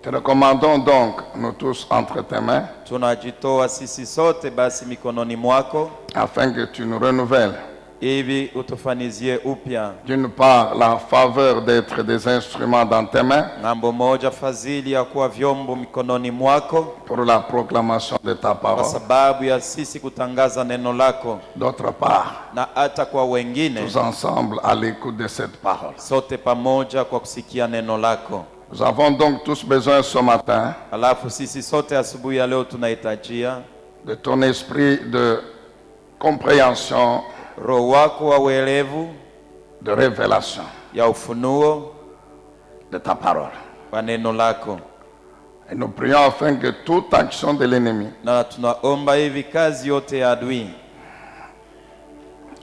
Te recommandons donc, nous tous, entre tes mains, Tunajitoa sisi sote basi mikononi mwako, afin que tu nous renouvelles. hivi utufanizie upya. D'une part, la faveur d'être des instruments dans tes mains Ngambo moja, fadhili ya kuwa vyombo mikononi mwako pour la proclamation de ta kwa parole. sababu ya sisi kutangaza neno lako, D'autre part, na hata kwa wengine tous ensemble à l'écoute de cette parole. sote pamoja kwa kusikia neno lako. Nous avons donc tous besoin ce matin Alafu sisi sote asubuhi ya leo tunahitajia de ton esprit de compréhension, Roho wako wa uelevu, de révélation ya ufunuo de ta parole. wa neno lako, Et nous prions afin que toute action de l'ennemi, na tunaomba hivi kazi yote ya adui,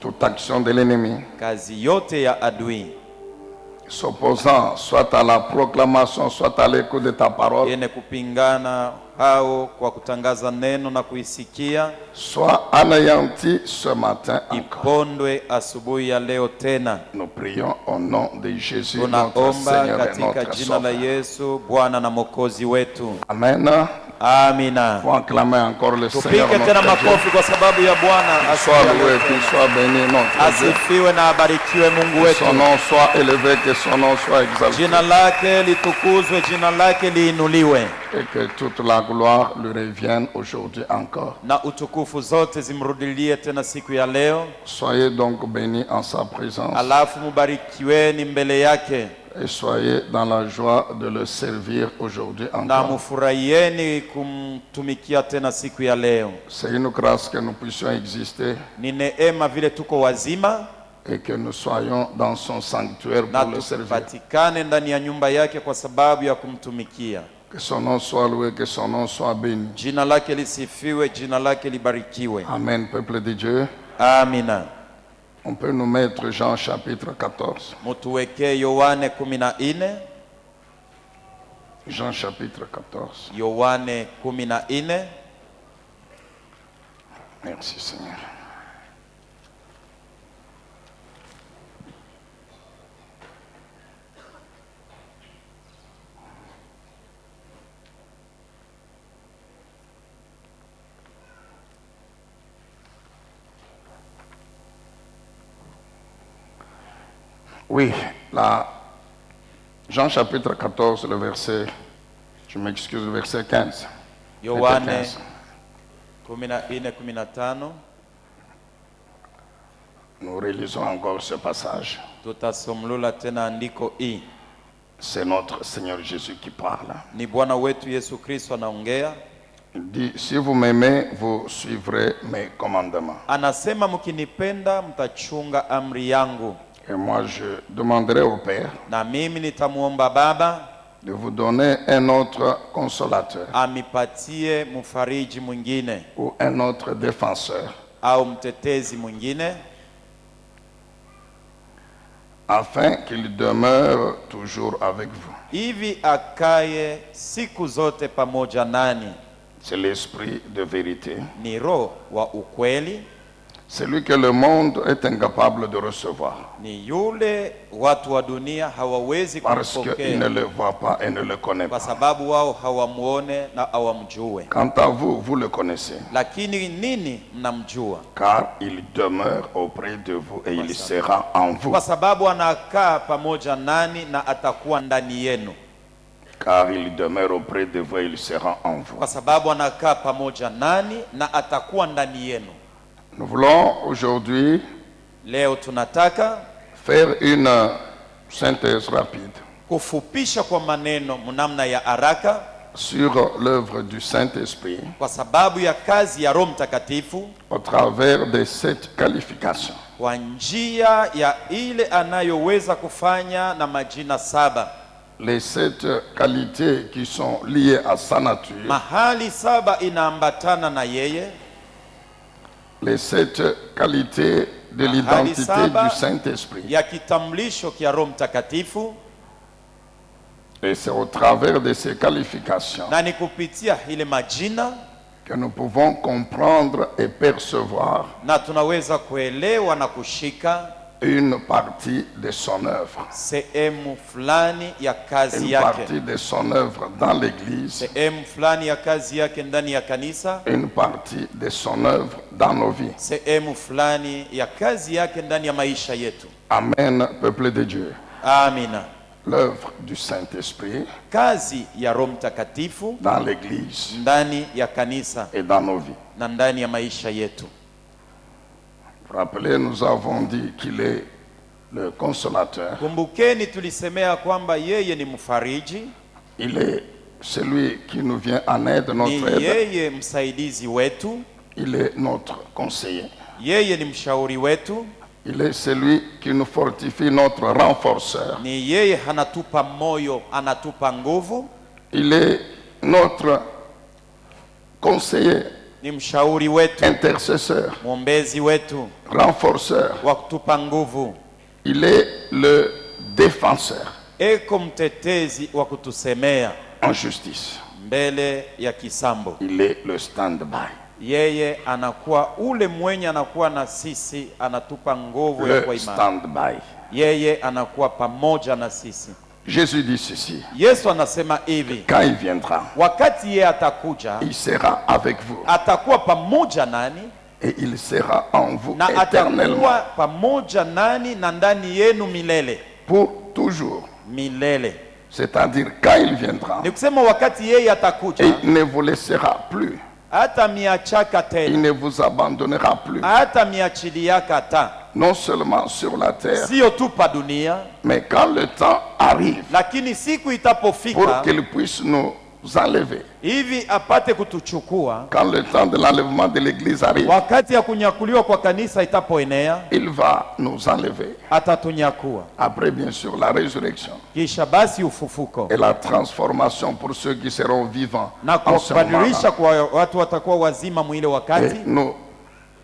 toute action de l'ennemi kazi yote ya adui s'opposant soit à la proclamation, soit à l'écoute de ta parole, yene kupingana hao kwa kutangaza neno na kuisikia, soit anéanti ce matin encore. ipondwe asubuhi ya leo tena. Nous prions au nom de Jésus, notre Tunaomba Seigneur et katika notre jina la Sauveur. Yesu, Bwana na Mwokozi wetu. Amen. Amina. Pour acclamer encore le Seigneur, Tupige tena notre Dieu. makofi kwa sababu ya Bwana. Soit Asifiwe loué, tena. qu'il soit béni, notre Dieu. Asifiwe na abarikiwe Mungu Que wetu. son nom soit élevé, que son nom soit exalté. Jina lake litukuzwe, jina lake liinuliwe, Et que toute la gloire lui revienne aujourd'hui encore. na utukufu zote zimrudilie tena siku ya leo. Soyez donc bénis en sa présence. Alafu mubarikiweni mbele yake, Et soyez dans la joie de le servir aujourd'hui na encore. mufurahieni kumtumikia tena siku ya leo. C'est une grâce que nous puissions exister Ni neema vile tuko wazima et que nous soyons dans son sanctuaire na pour le servir. tupatikane ndani ya nyumba yake kwa sababu ya kumtumikia. Que son nom soit loué, que son nom soit béni. Jina lake lisifiwe, jina lake libarikiwe. Amen, peuple de Dieu. Amina. On peut nous mettre Jean chapitre 14. Mutuwekee Yohane 14. Jean chapitre 14. Yohane 14. Merci Seigneur. Oui, là, Jean chapitre 14, le verset, je m'excuse, le verset 15. Yohane 15. 14:15. Nous relisons encore ce passage. Tutasomlula tena andiko hii. C'est notre Seigneur Jésus qui parle. Ni Bwana wetu Yesu Kristo anaongea. Il dit, si vous m'aimez, vous suivrez mes commandements. Anasema mkinipenda mtachunga amri yangu, Et moi, je demanderai au Père na mimi nitamuomba Baba de vous donner un autre consolateur amipatie mfariji mwingine ou un autre défenseur, au mtetezi mwingine, afin qu'il demeure toujours avec vous. hivi akaye siku zote pamoja nani. C'est l'esprit de vérité, Ni Roho wa ukweli, celui que le monde est incapable de recevoir, ni yule watu wa dunia hawawezi parce qu'il ne kumpokea le voit pas et ne le connaît kwa pas. sababu wao hawamuone na hawamjue. Quant à vous, vous le connaissez, Lakini nini mnamjua? car il demeure auprès de vous et il sera en vous. Kwa sababu anakaa pamoja nani na atakuwa ndani yenu. Car il demeure auprès de vous et il sera en vous. Kwa sababu anakaa pamoja nani na atakuwa ndani yenu. Nous voulons aujourd'hui Leo tunataka faire une synthèse rapide kufupisha kwa maneno mnamna ya haraka sur l'œuvre du Saint-Esprit kwa sababu ya kazi ya Roho Mtakatifu au travers de cette qualification. kwa njia ya ile anayoweza kufanya na majina 7. Les 7 qualités qui sont liées à sa nature, Mahali 7 inaambatana na yeye. les 7 qualités de Mahali l'identité 7 du Saint-Esprit. ya kitambulisho kia Roho Mtakatifu, Et c'est au travers de ces qualifications na ni kupitia ile majina que nous pouvons comprendre et percevoir na tunaweza kuelewa na kushika une partie de son œuvre. sehemu fulani ya kazi Une yake, partie de son œuvre dans l'église. sehemu fulani ya kazi yake ndani ya kanisa, Une partie de son œuvre dans nos vies. sehemu fulani ya kazi yake ndani ya maisha yetu. Amen, peuple de Dieu. Amina. L'œuvre du Saint-Esprit Kazi ya Roho Mtakatifu dans l'église ndani ya kanisa et dans nos vies. na ndani ya maisha yetu. Rappelez, nous avons dit qu'il est le consolateur. Kumbukeni tulisemea kwamba yeye ni mfariji, Il est celui qui nous vient en aide, ni notre aide. yeye msaidizi wetu, Il est notre conseiller. yeye ni mshauri wetu, Il est celui qui nous fortifie, notre renforceur. ni yeye anatupa moyo, anatupa nguvu, Il est notre conseiller, ni mshauri wetu, intercesseur, mwombezi wetu renforceur. wa kutupa nguvu, Il est le défenseur eko mtetezi wa kutusemea en justice. mbele ya kisambo. Il est le stand-by, Yeye anakuwa ule mwenye anakuwa na sisi, anatupa nguvu ya kuwa le imara. stand-by. Yeye anakuwa pamoja na sisi. Jésus dit ceci: Yesu anasema hivi, quand il viendra, wakati yeye atakuja, il sera avec vous atakuwa pamoja nani et il sera en vous na éternellement, atakuwa pamoja nani na ndani yenu milele pour toujours. milele. C'est-à-dire, quand il viendra, Ni kusema wakati yeye atakuja, il ne vous laissera plus, hata miachaka il tena, ne vous abandonnera plus, hata miachiliaka ta, non seulement sur la terre, sio tu pa dunia, mais quand le temps arrive lakini siku pour itapofika qu'il puisse nous enlever. hivi apate kutuchukua, Quand le temps de l'enlèvement de l'église arrive, wakati ya kunyakuliwa kwa kanisa itapoenea, il va nous enlever. atatunyakua. Après, bien sûr, la résurrection Kisha basi ufufuko et la transformation pour ceux qui seront vivants na en ce moment-là. kubadilisha kwa watu watakuwa wazima mwile wakati, Et nous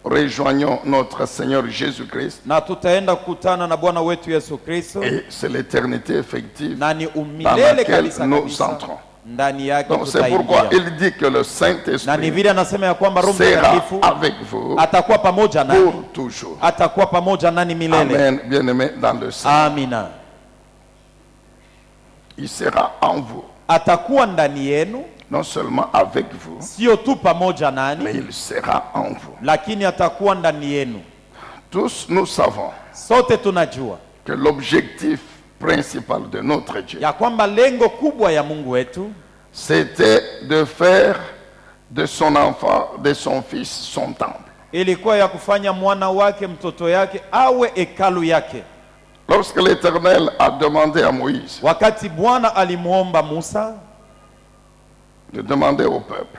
rejoignons notre Seigneur Jésus-Christ. na tutaenda kukutana na Bwana wetu Yesu Kristo, Et c'est l'éternité effective na ni dans umilele laquelle kabisa nous kabisa entrons. ndani yake Donc c'est pourquoi tutaingia. il dit que le Na ni Saint-Esprit vile anasema ya kwamba Roho sera Mtakatifu avec vous atakuwa pamoja nani, pour toujours. atakuwa pamoja nani milele. Amen, bien-aimés dans le Seigneur. Amina. Il sera en vous, Atakuwa ndani yenu, non seulement avec vous, sio tu pamoja mais nani, il sera en vous. lakini atakuwa ndani yenu. Tous nous savons Sote tunajua que l'objectif principal de notre Dieu, ya kwamba lengo kubwa ya Mungu wetu c'était de faire de son enfant, de son fils, son temple. ilikuwa ya kufanya mwana wake, mtoto yake awe hekalu yake. Lorsque l'Éternel a demandé à Moïse Wakati Bwana alimwomba Musa de demander au peuple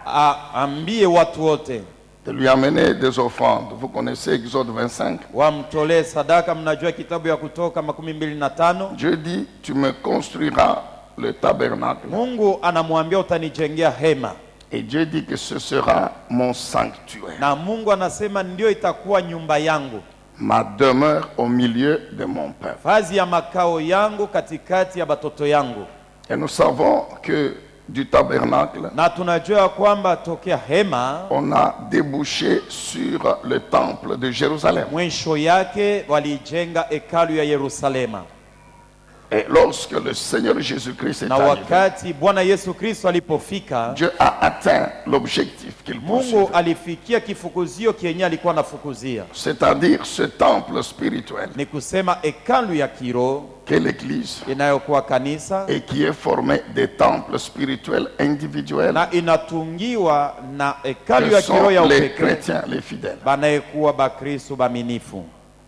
aambie watu wote de lui amener des offrandes, vous connaissez Exode 25, wamtolee sadaka, mnajua kitabu ya Kutoka 25, Dieu dit, tu me construiras le tabernacle. Mungu anamwambia utanijengea hema, Et Dieu dit que ce sera mon sanctuaire, na Mungu anasema ndio itakuwa nyumba yangu, ma demeure au milieu de mon peuple. vazi ya makao yangu katikati ya batoto yangu. Et nous savons que du tabernacle, Na tunajua kwamba tokea hema on a débouché sur le temple de Jérusalem. mwisho yake walijenga hekalu ya Yerusalema. Et lorsque le Seigneur Jésus-Christ est Na arrivé, wakati Bwana Yesu Kristo alipofika, Dieu a atteint l'objectif qu'il Mungu poursuivait. alifikia kifukuzio kienye alikuwa anafukuzia, C'est-à-dire ce temple spirituel ni kusema hekalu ya kiroho qu'est l'Église inayokuwa kanisa et qui est formé des temples spirituels individuels na inatungiwa na hekalu que ya sont kiroho ya les upekee chrétiens, les fidèles. banayekuwa bakristo baminifu.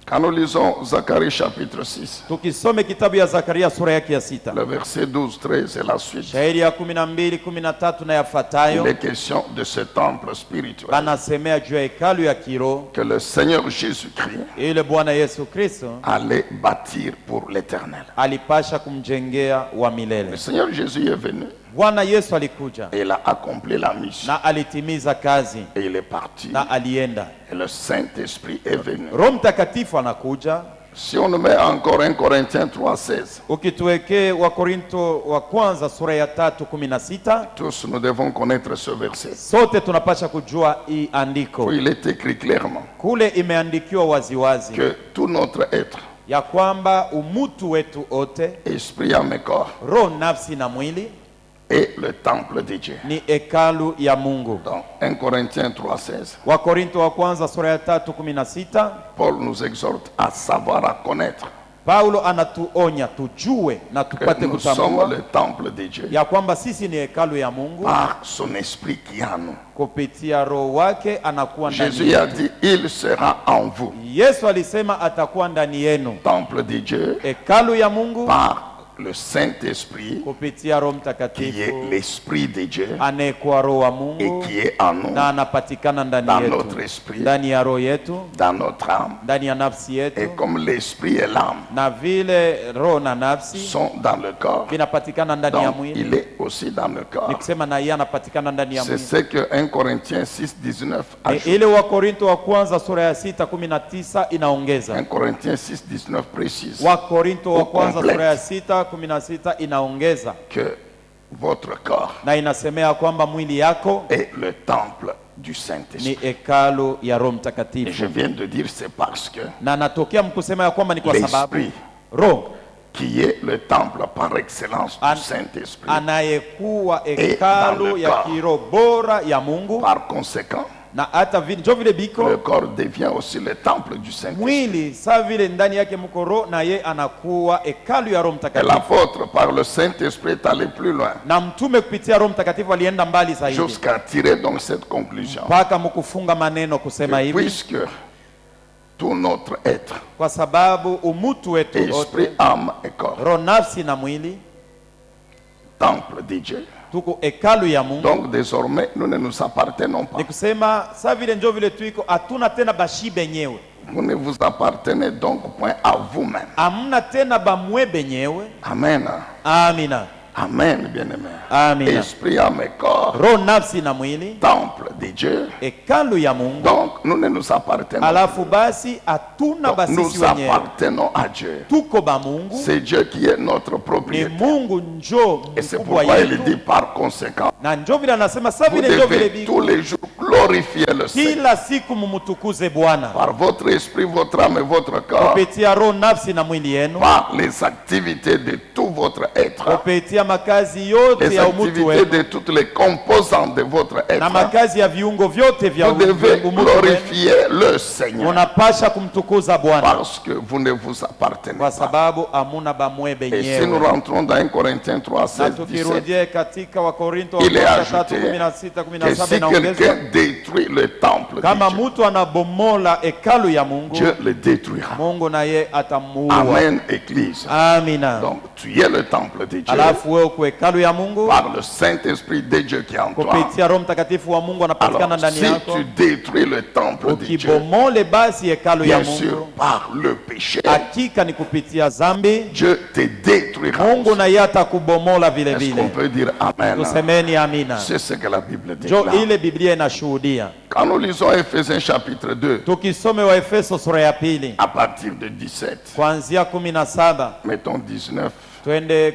Quand nous lisons Zacharie chapitre 6, Tukisome kitabu ya Zakaria sura yake ya 6 le verset 12, 13 et la suite, shairi ya 12, 13 na il yafuatayo, est question de ce temple spirituel banasemea juu ya hekalu ya kiroho que le Seigneur Jésus-Christ ile Bwana Yesu Kristo allait bâtir pour l'éternel. alipasha kumjengea wa Le milele. Seigneur Jésus est venu Bwana Yesu alikuja et il a accompli la mission na alitimiza kazi et il est parti na alienda. et le Saint-Esprit est venu Roho Mtakatifu anakuja Si on nous met encore 1 Corinthiens 3,16, Ukituwekee Wakorinto wa kwanza sura ya 3:16, tous nous devons connaître ce verset. sote tunapasha kujua hii andiko. Où il est écrit clairement Kule imeandikiwa waziwazi que tout notre être, ya kwamba umutu wetu ote, esprit, âme et corps, roho, nafsi na mwili est le temple de Dieu. ni hekalu ya Mungu. Dans 1 Corinthiens 3,16, Wakorinto wa kwanza sura ya 3:16, Paul nous exhorte à savoir, à connaître Paulo anatuonya tujue na que tupate nous sommes kutambua le temple de Dieu ya kwamba sisi ni hekalu ya Mungu. par son esprit qui est en nous. Kupitia roho wake anakuwa ndani Jésus a yetu. dit, il sera en vous, Yesu alisema atakuwa ndani yenu, temple de Dieu, hekalu ya Mungu, par le Saint-Esprit kupitia Roho qui est Mtakatifu l'Esprit de Dieu anayekuwa roho wa et Mungu qui est en nous, na anapatikana ndani dans yetu, notre esprit, ndani ya roho yetu, dans notre âme. ndani ya nafsi yetu, Et comme l'esprit et l'âme na vile roho na nafsi sont dans le corps, vinapatikana ndani ya donc mwili, il est aussi dans le ni corps. kusema na yeye anapatikana ndani ya C'est mwili. ce que 1 Corinthiens 6,19 Ni ajoute. ile Wakorinto wa kwanza sura ya 6:19 inaongeza. 1 Corinthiens 6,19 précise Wakorinto wa kwanza Complete. sura ya 6:16 inaongeza que votre corps na inasemea kwamba mwili yako est le temple du ni Saint-Esprit. hekalu ya Roho Et Mtakatifu. je viens de dire, c'est parce que Na natokea mkusema ya kwamba ni kwa sababu l'esprit roho qui est le temple par excellence An- du Saint-Esprit, anayekuwa dans hekalu le ya corps. kiroho bora ya Mungu, par conséquent, na hata njo vile le biko corps devient aussi le temple du Saint-Esprit. mwili saa vile ndani yake mko roho, na ye anakuwa hekalu ya Roho Et Mtakatifu. l'apôtre, par le Saint-Esprit, est allé plus loin, Na mtume kupitia Roho Mtakatifu alienda mbali zaidi jusqu'à tirer donc cette conclusion. mpaka mkufunga maneno kusema Que hivi, puisque tout notre être, kwa sababu umutu wetu esprit, wote, âme et corps, roho, nafsi na mwili, temple de Dieu. tuko hekalu ya Mungu. Donc désormais, nous ne nous appartenons pas. Ni kusema saa vile njo vile tuiko, hatuna tena bashi benyewe, Vous ne vous appartenez donc point à vous-même. hamna tena bamwe benyewe. Amen. Amina, Amen, bien-aimé. amina. Esprit, âme et corps, Roho, nafsi na mwili, temple de Dieu. hekalu ya Mungu. Donc nous ne nous appartenons pas. Alafu basi hatuna Donc, basisi nous wenyewe, appartenons à Dieu. tuko ba Mungu. C'est Dieu qui est notre Ni propriétaire. Mungu njo Et c'est mkubwa pourquoi il dit yetu, par conséquent, na njo vile anasema saa vous vile njo vile devez tous biko, les jours glorifier le Seigneur. kila siku mumutukuze Bwana Par votre esprit, votre âme et votre corps, kupitia roho, nafsi na mwili yenu, par les activités de tout votre être, kupitia makazi yote les ya umutu activités wenu de toutes les composantes de votre na être. makazi ya viungo vyote vya Vous devez umutu wenu, glorifier le Seigneur munapasha kumtukuza Bwana parce que vous ne vous appartenez kwa pas. sababu hamuna bamwe Et si nous benyewe. rentrons dans 1 Corinthiens 3, Na 16, 17, tukirudia katika Wakorinto wa il est kwanza ajouté 3:16, que 17 si inaongezwa quelqu'un détruit le temple de kama Dieu, mtu anabomola hekalu ya Mungu, Dieu le détruira. Mungu naye atamuua. Amen, Église. Amina. Donc tu es le temple de Dieu Alafu wewe uko hekalu ya Mungu par le Saint-Esprit de Dieu qui est en toi. kupitia Roho Mtakatifu wa Mungu anapatikana Alors ndani si yako. tu détruis le temple de Dieu, Ukibomole basi hekalu ya bien sûr Mungu, par le péché, hakika ni kupitia zambi, Dieu te détruira. Mungu naye atakubomola vile Est-ce qu'on vile. peut dire Amen? Tusemeni amina. C'est ce que la Bible dit. Jo ile Biblia inashuhudia. Quand nous lisons Ephésiens chapitre 2, Tukisome wa Efeso sura ya pili à partir de 17, kuanzia 17 mettons 19 twende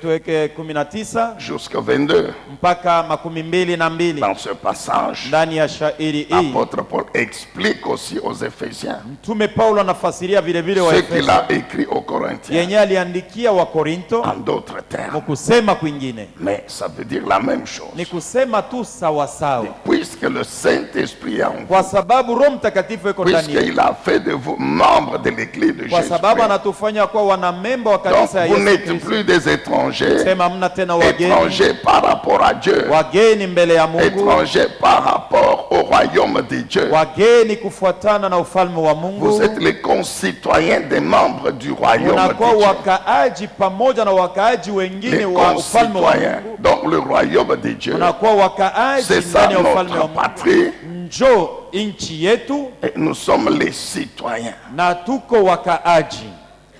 tuweke 19 jusqu'à 22, mpaka 22 dans ce passage, ndani ya shairi hii. l'apôtre Paul explique aussi aux Éphésiens Mtume Paulo anafasiria vile vile wa ce qu'il Efeso a écrit aux Corinthiens yenye aliandikia wa Korinto, en d'autres termes. mkusema kwingine Mais ça veut dire la même chose. ni kusema tu sawasawa, Puisque le Saint-Esprit est en kwa vous, sababu Roho Mtakatifu yuko ndani yetu, puisqu'il a fait de vous membres de l'Église de kwa sababu Jésus-Christ. anatufanya kuwa wanamemba wa Donc kanisa ya vous Yesu n'êtes Kristo. plus des étrangers, Sema hamna tena wageni, étrangers par rapport à Dieu, wageni mbele ya Mungu, étrangers par rapport au royaume de Dieu. wageni kufuatana na ufalme wa Vous Mungu. êtes les concitoyens des membres du royaume Munakuwa de Dieu. wakaaji pamoja na wakaaji wengine Les wa ufalme wa concitoyens. Mungu. Donc le royaume de Dieu, Munakuwa wakaaji c'est ça ndani ya ufalme wa notre Mungu. patrie. Njo nchi yetu Et nous sommes les citoyens. na tuko wakaaji.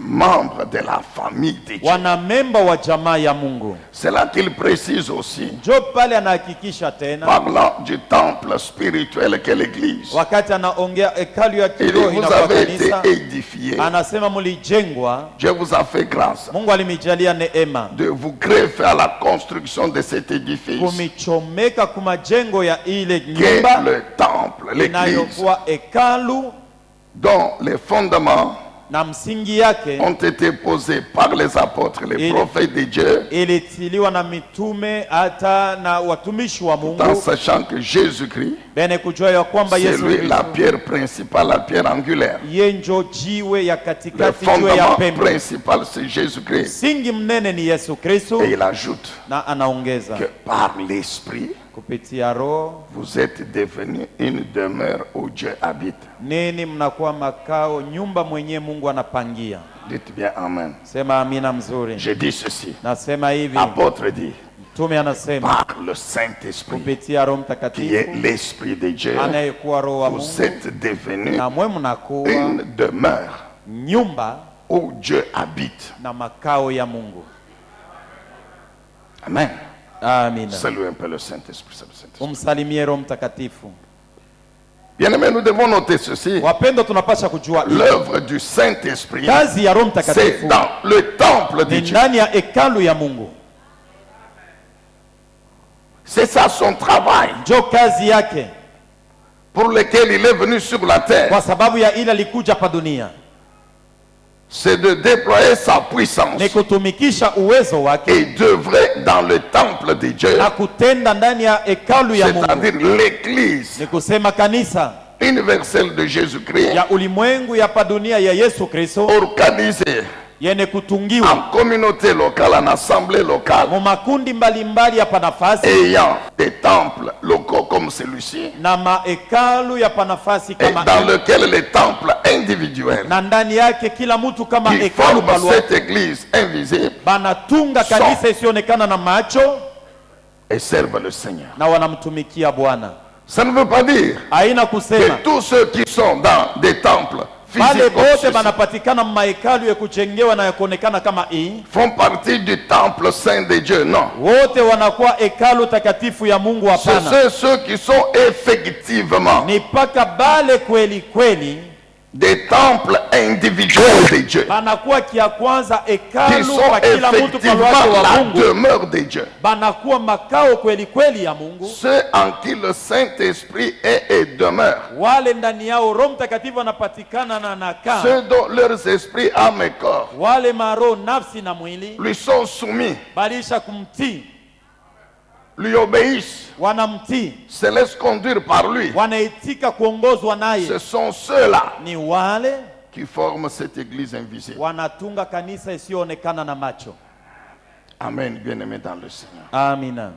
membres de la famille de Dieu. wanamemba wa jamaa ya Mungu. C'est là qu'il précise aussi, Njo pale anahakikisha tena parlant du temple spirituel qu'est l'Église. wakati anaongea hekalu ya Il dit, kiroho vous na avez été kanisa, édifiés. anasema mulijengwa, Dieu vous a fait grâce Mungu alimijalia neema de vous greffer à la construction de cet édifice kumichomeka kumajengo ya ile qui est nyumba le temple, l'Église, inayokuwa hekalu dont les fondements na msingi yake ont été posés par les apôtres, les prophètes de Dieu, ilitiliwa na mitume hata na watumishi wa en Mungu, sachant que Jésus-Christ, bene kujua ya kwamba c'est Yesu lui la Kristo pierre principale, la pierre angulaire. ye njo jiwe ya Le katikati, jiwe ya fondement pembe. principal, c'est Jésus-Christ. Msingi mnene ni Yesu Kristo, Et il ajoute na anaongeza que par l'Esprit, kupitia Roho vous êtes devenus une demeure où Dieu habite. nini mnakuwa makao, nyumba mwenye Mungu anapangia. Dites bien Amen. Sema amina mzuri. Je dis ceci. Nasema hivi, L'apôtre dit, mtume anasema par le Saint-Esprit, kupitia Roho qui est Mtakatifu l'Esprit de Dieu, anayekuwa Roho wa vous Mungu, êtes devenus na mwe mnakuwa une demeure nyumba où Dieu habite. na makao ya Mungu. Amen. Amina. Salut un peu le Saint-Esprit. Salut le Saint-Esprit. Umsalimie Roho Mtakatifu. Bien-aimés, nous devons noter ceci. Wapendwa, tunapasha kujua L'œuvre du Saint-Esprit, kazi ya Roho c'est Mtakatifu dans le temple de ni Dieu. ndani ya hekalu ya Mungu. C'est ça son travail Njo kazi yake, pour lequel il est venu sur la terre. kwa sababu ya ile alikuja pa dunia C'est de déployer sa puissance ni kutumikisha uwezo wake et d'œuvrer dans le temple de Dieu, na kutenda ndani ya hekalu ya Mungu, c'est-à-dire l'Église ni kusema kanisa universelle de Jésus-Christ, ya ulimwengu ya pa dunia ya Yesu Kristo, organisée yene kutungiwa en communauté locale, en assemblée locale, mu makundi mbalimbali ya panafasi ayant des temples locaux comme celui-ci, na mahekalu ya panafasi et kama dans hii, lequel les temples individuels na ndani yake kila mtu kama qui hekalu forment palwa cette église invisible banatunga kanisa isionekana na macho et servent le Seigneur. na wanamtumikia Bwana. Ça ne veut pas dire Haina que kusema tous ceux qui sont dans des temples wale physiques comme bote ceci banapatikana mahekalu ya kujengewa na ya kuonekana kama hii font partie du temple saint de Dieu. Non. wote wanakuwa hekalu takatifu ya Mungu. Ce Hapana, sont ceux qui sont effectivement ni paka bale kweli kweli des temples individuels de Dieu, banakuwa kia kwanza qui hekalu sont kwa kila mtu kwa effectivement wake wa la Mungu, demeure de Dieu. banakuwa makao kweli kweli ya Mungu, Ceux en qui le Saint-Esprit est et demeure. wale ndani yao Roho Mtakatifu anapatikana na anakaa, Ceux dont leurs esprits, âme et corps wale maroho, nafsi na mwili lui sont soumis, balisha kumtii, lui obéissent, wanamtii, se laissent conduire par lui. wanaitika kuongozwa Ce naye, sont ceux-là ni wale qui forment cette église invisible. wanatunga kanisa isiyoonekana na macho. Amen, bien-aimé dans le Seigneur. Amina.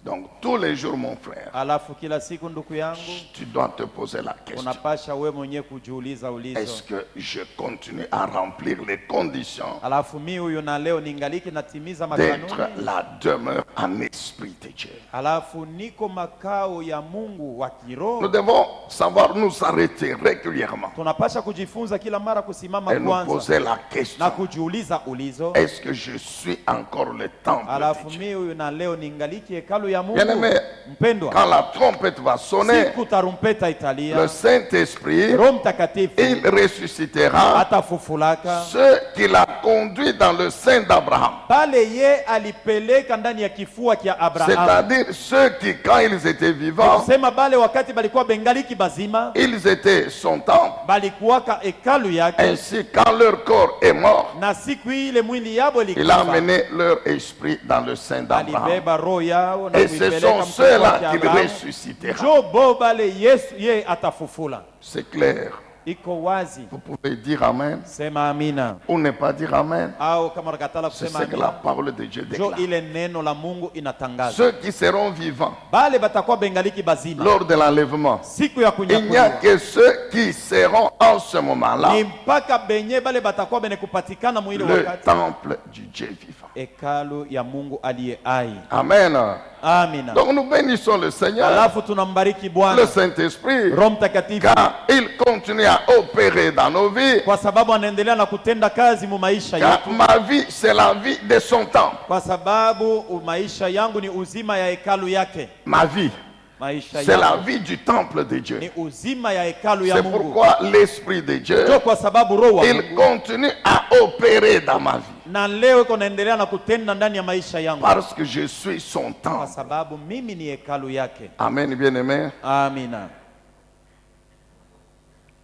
Donc, tous les jours, mon frère, Alafu kila siku ndugu yangu, tu dois te poser la question. unapasha we mwenyewe kujiuliza Est-ce ulizo, que je continue à remplir les conditions alafu mi huyu na leo ningaliki natimiza d'être makanuni, la demeure en esprit de Dieu? alafu niko makao ya Mungu wa Nous kiroho. devons savoir nous arrêter régulièrement Tunapasha kujifunza kila mara kusimama et nous kwanza poser la question. na kujiuliza ulizo, Est-ce que je suis encore le temple alafu de Dieu? mi huyu na leo ningaliki hekalu ya Mungu. Bien-aimé, Mpendwa, quand la trompette va sonner, siku tarumpeta le italia, Saint-Esprit, Roho Mtakatifu il ressuscitera atafufulaka ceux qu'il a conduits dans le sein d'Abraham. pale ye alipeleka ndani ya kifua kya Abrahamu, C'est-à-dire ceux qui, quand ils étaient vivants, kusema bale wakati balikuwa bengaliki bazima ils étaient son temple. balikuwaka hekalu yake, Ainsi, quand leur corps est mort, na siku ile mwili yabo il a ilikufa, amené leur esprit dans le sein d'Abraham. alibeba roho yao na Et ce kuipeleka sont mkifua ceux-là kya qu'il Abrahamu. ressuscitera. Jo bo bale Yesu ye atafufula. C'est clair. Iko wazi, Vous pouvez dire Amen sema amina, ou ne pas dire Amen. au kama unakatala C'est kusema ce que la amina, parole de Dieu jo déclare. ile neno la Mungu inatangaza. Ceux qui seront vivants Bale batakuwa bengaliki bazima lors de l'enlèvement, siku ya il n'y a kunyakuliwa, que ceux qui seront en ce moment-là ni mpaka benye bale batakuwa bene kupatikana mwile le wakati temple du Dieu vivant. hekalu ya Mungu aliye hai. Amen. Amina. Donc nous bénissons le Seigneur, Alafu tunambariki le Bwana Saint-Esprit, Roho Mtakatifu car il continue à à opérer dans nos vies. kwa sababu anaendelea na kutenda kazi mu maisha Car yetu, ma vie, c'est la vie de son temple. kwa sababu maisha yangu ni uzima ya hekalu yake. Ma vie, Maisha c'est la yangu vie du temple de Dieu. ni uzima ya hekalu ya C'est Mungu. pourquoi l'Esprit de Dieu, Ndio kwa sababu roho wa il Mungu continue à opérer dans ma vie. na leo iko naendelea na kutenda ndani ya maisha yangu, Parce que je suis son kwa temple. sababu mimi ni hekalu yake. Amen, bien-aimé. Amina.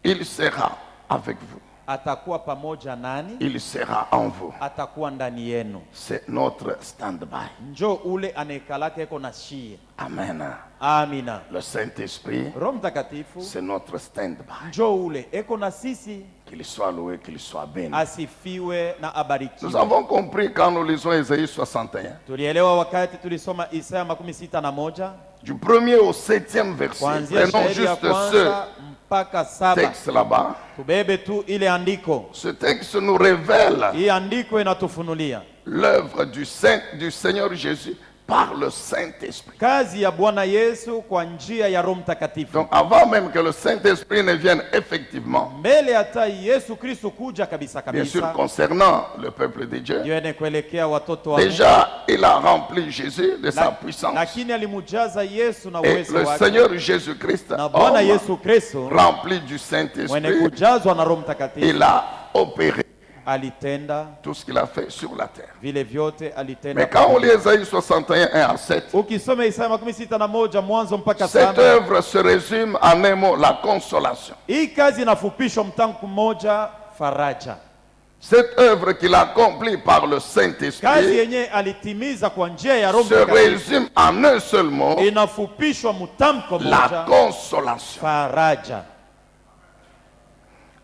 Il sera avec vous. Atakuwa pamoja nani, Il sera en vous. atakuwa ndani yenu. C'est notre stand-by. Njo ule anayekalaka iko na shie. Amen. Amina. Le Saint-Esprit, Roho Mtakatifu c'est notre stand-by. njo ule eko na sisi, Qu'il soit loué, qu'il soit béni. asifiwe na Nous abarikiwe. avons compris quand nous lisons Ésaïe 61, Tulielewa wakati tulisoma Isaya 61 du 1er au 7e verset. kuanzia Prenons shairi ya juste ce kwanza mpaka 7. texte là-bas. Tubebe tu ile andiko. Ce texte nous révèle Hii andiko inatufunulia l'œuvre du Seigneur Jésus par le Saint-Esprit. kazi ya Bwana Yesu kwa njia ya Roho Mtakatifu. Donc avant même que le Saint-Esprit ne vienne effectivement, Mbele hata Yesu Kristo kuja kabisa bien sûr kabisa, concernant le peuple de Dieu, yeye kuelekea watoto wa Mungu, déjà il a rempli Jésus de sa puissance. lakini alimujaza Yesu na Et uwezo le wake, Seigneur Jésus-Christ, na Bwana homme Yesu Kristo rempli du mwenye Saint-Esprit, kujazwa na Roho Mtakatifu il a opéré alitenda tout ce qu'il a fait sur la terre. vile vyote alitenda. Mais quand on lit Ésaïe 61, 1 à 7, Ukisoma Isaya 61 mwanzo mpaka cette 7, œuvre se résume en un mot, la consolation. hii kazi inafupishwa mtangu mmoja, faraja. Cette œuvre qu'il accomplit par le Kazi Saint-Esprit yenye alitimiza kwa njia ya Roho se Mtakatifu résume en un seul mot, inafupishwa mtamko la moja, consolation. faraja.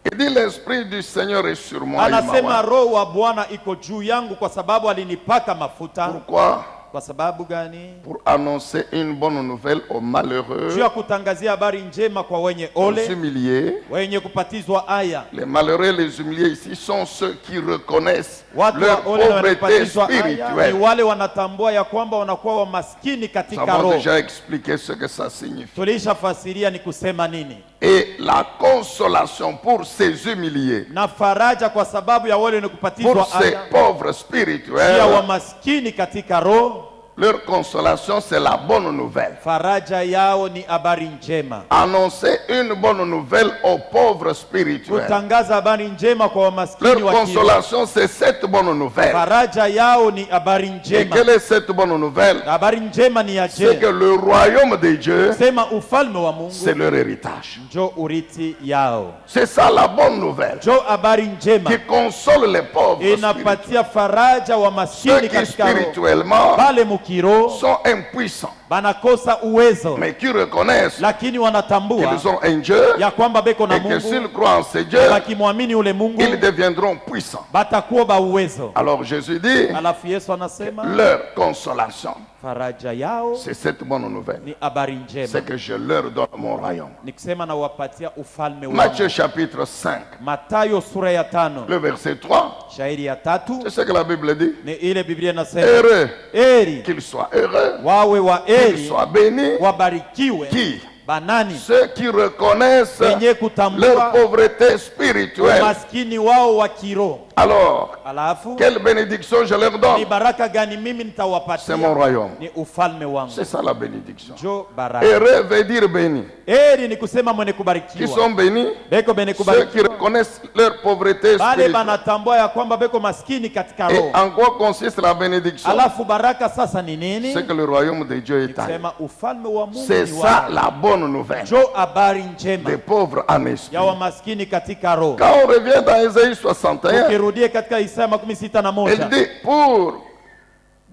Il dit l'Esprit du Seigneur est sur moi. Anasema Roho wa Bwana iko juu yangu kwa sababu alinipaka mafuta. Pourquoi? Kwa sababu gani? Pour annoncer une bonne nouvelle aux malheureux, Juu ya kutangazia habari njema kwa wenye aux ole, humiliés. wenye kupatizwa aya. Les malheureux, les humiliés ici sont ceux qui reconnaissent Watu leur wa ole na pauvreté kupatizwa aya spirituelle. ni wale wanatambua ya kwamba wanakuwa wamaskini Nous katika avons roho. déjà expliqué ce que ça signifie. Tulishafasiria ni kusema nini, Et la consolation pour ces humiliés, na faraja kwa sababu ya wale wenye pour kupatizwa ces aya, pauvres pia spirituels, wamaskini katika roho. leur consolation, c'est la bonne nouvelle. Faraja yao ni habari njema, Annoncer une bonne nouvelle aux pauvres spirituels. kutangaza habari njema kwa wamaskini Leur wa kiroho. consolation, c'est cette bonne nouvelle. Faraja yao ni habari Et njema. quelle est cette bonne nouvelle? Habari njema ni ya C'est que je, le royaume de Dieu, sema ufalme wa c'est Mungu leur héritage. njo urithi yao. C'est ça la bonne nouvelle Njo habari njema qui console les pauvres spirituels. inapatia faraja wa Ceux maskini qui katika roho, spirituellement pale mukiro sont impuissants, banakosa uwezo, mais qui reconnaissent lakini wanatambua qu'ils ont un Dieu ya kwamba beko na et que s'ils Mungu, croient en ce Dieu, bakimwamini ule Mungu ils deviendront puissants. batakuwa ba uwezo. Alors Jésus dit, Alafu Yesu anasema leur consolation, faraja yao c'est cette bonne nouvelle. ni habari njema, C'est que je leur donne mon royaume. ni kusema na wapatia ufalme Matthieu wangu. chapitre 5, Matayo sura ya 5 le verset 3, shairi ya 3 c'est ce que la Bible dit. ni ile Biblia inasema, Heureux, eri qu'ils soient heureux, wawe wa qu'ils eri soient bénis, wabarikiwe qui? banani Ceux qui reconnaissent wenye leur kutambua pauvreté spirituelle. umaskini wao wa kiroho. Alors, Alafu quelle bénédiction je leur ni donne? baraka gani mimi C'est nitawapatia? mon royaume. Ni ufalme wangu. C'est ça la bénédiction. Jo baraka. Heureux veut dire béni. Eri ni kusema mwenye Qui kubarikiwa, sont bénis? beko bene Ceux qui kubarikiwa, reconnaissent leur pauvreté bale spirituelle. banatambua ya kwamba beko maskini katika Et roho. en quoi consiste la bénédiction? Alafu baraka sasa ni nini? C'est que le royaume de Dieu est à eux. Kusema ufalme wa Mungu C'est ni ça wao. la bonne nouvelle Jo habari njema des pauvres en esprit. ya wamaskini katika roho. Quand on revient dans Ésaïe 61, Ukirudie katika Isaya 61, il dit pour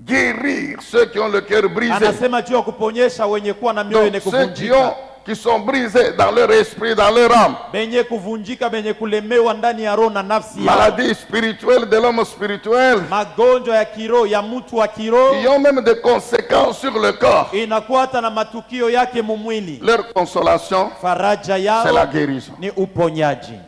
guérir ceux qui ont le cœur brisé. anasema juu ya kuponyesha wenye kuwa na mioyo yenye Donc ceux kuvunjika, qui sont brisés dans leur esprit, dans leur âme. benye kuvunjika, benye kulemewa ndani ya roho na nafsi yao, Maladie spirituelle de l'homme spirituel. magonjwa ya kiroho ya mtu wa kiroho, Qui ont même des conséquences sur le corps. inakuwa hata na matukio yake mumwili. Leur consolation, Faraja c'est la yao guérison. ni uponyaji,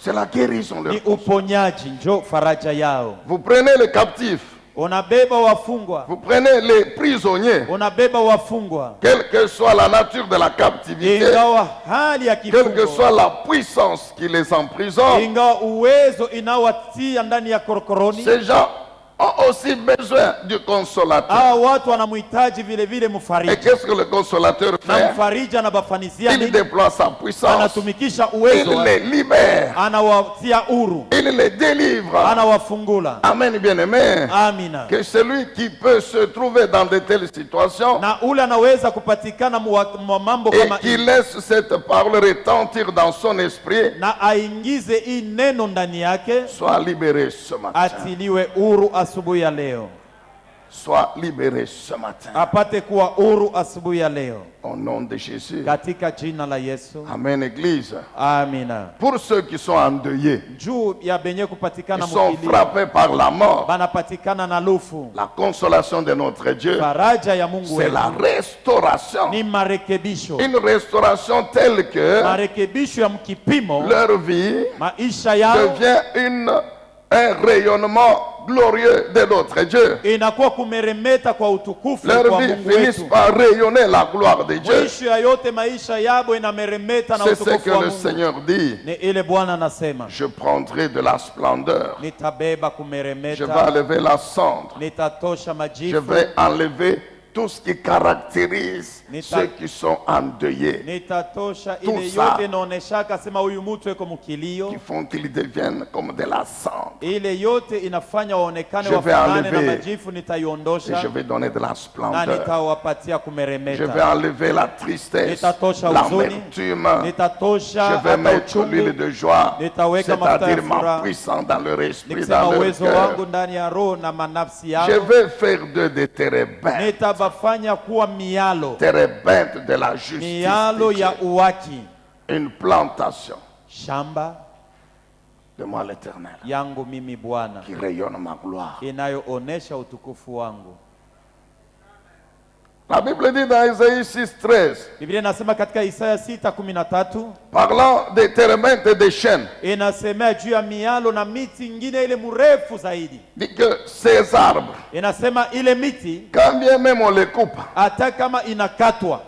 C'est la guérison. Leur ni consolation. uponyaji, njo faraja yao. Vous prenez les captifs. unabeba wafungwa, vous prenez les prisonniers, unabeba wafungwa, quelle que soit la nature de la captivité, ingawa hali ya quelle que kifungo, soit la puissance qui les emprisonne, ingawa uwezo inawatia ndani ya korokoroni. ces gens ont aussi besoin du consolateur. Hawa watu wanamhitaji vile vile Et mfariji, qu'est-ce que le consolateur na fait? mfariji anabafanizia Il nini? déploie sa puissance, Anatumikisha uwezo il wake, les libère, anawatia huru, il les délivre. anawafungula. Amen, bien-aimé. Amina. Que celui qui peut se trouver dans de telles situations Na ule anaweza kupatikana mwa mambo et kama qui hii, laisse cette parole retentir dans son esprit, na aingize hii neno ndani yake, soit libéré ce matin. atiliwe huru asubuhi ya leo, Soit libéré ce matin. apate kuwa huru asubuhi ya leo, Au nom de Jésus. katika jina la Yesu. Amen, Église. Amina. Pour ceux qui sont endeuillés, Juu ya benye kupatikana qui sont mukilio, frappés par la mort, banapatikana na lufu, la consolation de notre Dieu, faraja ya Mungu c'est la wetu restauration. ni marekebisho, Une restauration telle que marekebisho ya mkipimo, leur vie maisha yao devient un rayonnement glorieux de notre Dieu. inakuwa kumeremeta kwa utukufu Leur kwa vie Mungu finisse wetu. par rayonner la gloire de Dieu. Mwisho ya yote maisha yabo inameremeta na C'est ce utukufu que wa le Mungu. Seigneur dit. Ni ile Bwana anasema, Je prendrai de la splendeur. nitabeba Je vais kumeremeta, enlever la cendre. nitatosha Je majifu, vais enlever tout ce qui caractérise ceux qui sont endeuillés, nitatosha Tout ile ça. yote inaoneshaka sema huyu mtu eko mukilio, qui font qu'ils deviennent comme de la cendre. ile yote inafanya waonekane Je vais wafanane na enlever. majifu, Et nitaiondosha je vais donner de la na splendeur. nitawapatia Je vais kumeremeta, enlever la tristesse, nitatosha huzuni, l'amertume. nitatosha Je vais hata mettre l'huile uchungu, de joie, nitaweka mafuta ya c'est-à-dire ma furaha, puissance dans leur esprit, nikisema dans leur uwezo cœur. wangu ndani ya roho na manafsi yao. Je vais faire d'eux des térébintes, Nitabafanya kuwa mialo, térébintes de la justice, mialo de ya Dieu. uwaki, Une plantation shamba de moi l'Éternel, yangu mimi Bwana, qui rayonne ma gloire. inayoonesha utukufu wangu. La Bible dit dans Isaïe 6:13, Biblia inasema katika Isaya 6:13, parlant des térébintes et des chênes, inasemea juu ya mialo na miti ingine ile mrefu zaidi. dit que ces arbres, Inasema ile miti quand bien même on les coupe, hata kama inakatwa,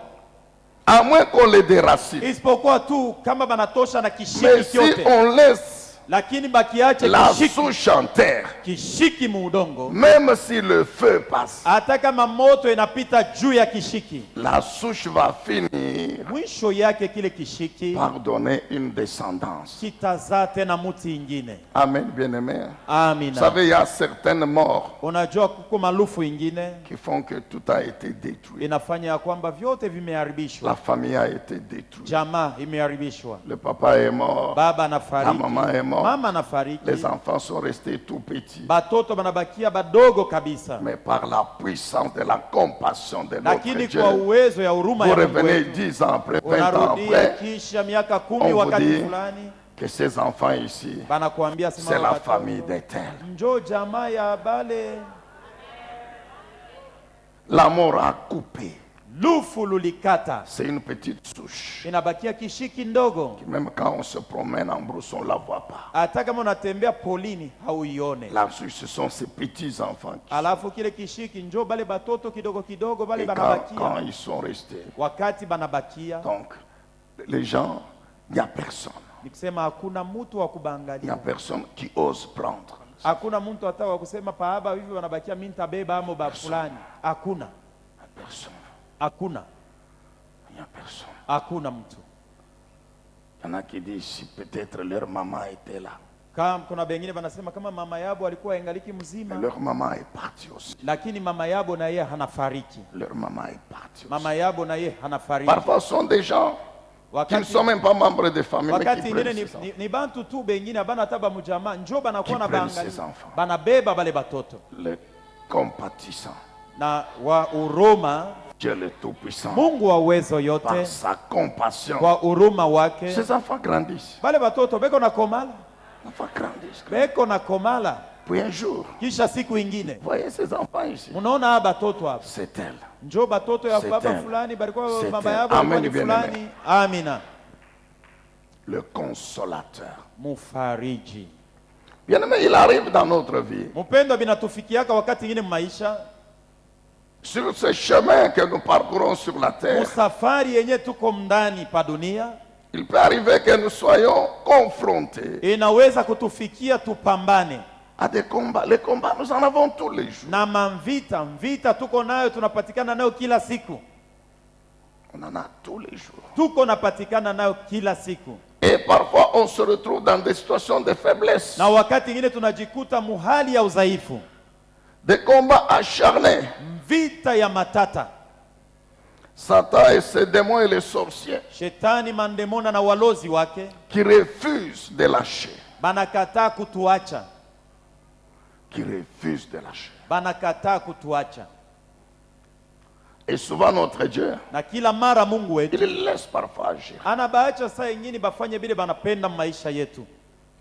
à moins qu'on les déracine, isipokuwa tu kama banatosha na mais kishiki si kyote, on laisse lakini bakiache la kishiki, souche en terre, kishiki muudongo, même si le feu passe, hata kama moto inapita juu ya kishiki, la souche va finir mwisho yake kile kishiki par donner une descendance. kitazaa tena muti ingine. Amen, bien-aimé. Vous Amina. savez, il y a certaines morts Unajua kuko malufu ingine qui font que tout a été détruit. inafanya ya kwamba vyote La vimeharibishwa, famille a été détruite. jamaa imeharibishwa, Le papa est mort, baba la anafariki, maman est morte, mama anafariki, les enfants sont restés tout petits. batoto banabakia badogo kabisa, Mais par la puissance de la compassion de notre lakini Dieu, kwa uwezo ya huruma vous ya Mungu revenez wetu 10 ans après, 20 ans unarudia après, kisha miaka on 10 vous wakati dit fulani que ces enfants ici, banakuambia c'est sema la watoto, famille des tels. njoo jamaa ya bale La mort a coupé. lufu lulikata, C'est une petite souche. inabakia kishiki ndogo. Même quand on se promène en brousse, on ne la voit pas. Hata kama unatembea polini hauione. La souche, ce sont ces petits-enfants. Alafu kile kishiki njoo bale batoto kidogo kidogo bale Et quand banabakia, ils sont restés, wakati banabakia, donc les gens, il n'y a personne. ni kusema hakuna mtu wa Il n'y a kubangalia, personne qui ose prendre. hakuna mtu hata wa kusema paaba hivi wanabakia, mimi nitabeba amo ba fulani. Hakuna, Il n'y a personne. hakuna, Il n'y a personne. hakuna mtu. Il y en a qui disent si peut-être leur maman était là. Kama kuna bengine banasema kama mama yabo alikuwa ingaliki Mais mzima, leur maman est partie aussi. lakini mama yabo na yeye hanafariki, Leur maman est partie aussi. mama yabo na yeye hanafariki. Parfois, ce sont des gens qui ne Wakati sont même pas membres de famille, mais wakati qui ingine prennent ni, ces enfants. ni, ni bantu tu bengine abana hata bamujamaa njoo banakuwa na Qui prennent baangali ces enfants. banabeba bale batoto Le compatissant, na wa uruma Dieu le Tout-Puissant, Mungu wa uwezo yote par sa compassion, kwa huruma wake ces enfants grandissent. bale batoto beko na komala, Les enfants grandissent. beko na komala, Puis un jour, kisha siku ingine voyez ces enfants ici. munaona haba batoto hapa, C'est elle. njoo batoto ya C'est baba elle. fulani balikuwa C'est baba elle. yabo Amen, alikuwa ni bien fulani. Amina. Le consolateur. Mufariji. Bien aimé, il arrive dans notre vie. Mpendwa, binatufikiaka wakati ingine maisha, Sur ce chemin que nous parcourons sur la terre, musafari yenye tuko ndani pa dunia, il peut arriver que nous soyons confrontés inaweza kutufikia tupambane à des combats. Les combats, nous en avons tous les jours. na mvita tuko nayo, tunapatikana nayo kila siku, On en a tous les jours. tuko napatikana nayo kila siku, Et parfois, on se retrouve dans des situations de faiblesse, na wakati ingine tunajikuta muhali ya udhaifu, des combats acharnés. vita ya matata. Satan et ses démons et les sorciers Shetani, mandemona na walozi wake qui refusent de lâcher, banakataa kutuacha, qui refusent de lâcher. banakataa kutuacha. Et souvent, notre Dieu, Na kila mara Mungu wetu il laisse parfois agir. anabaacha saa ingine bafanye bile banapenda maisha yetu,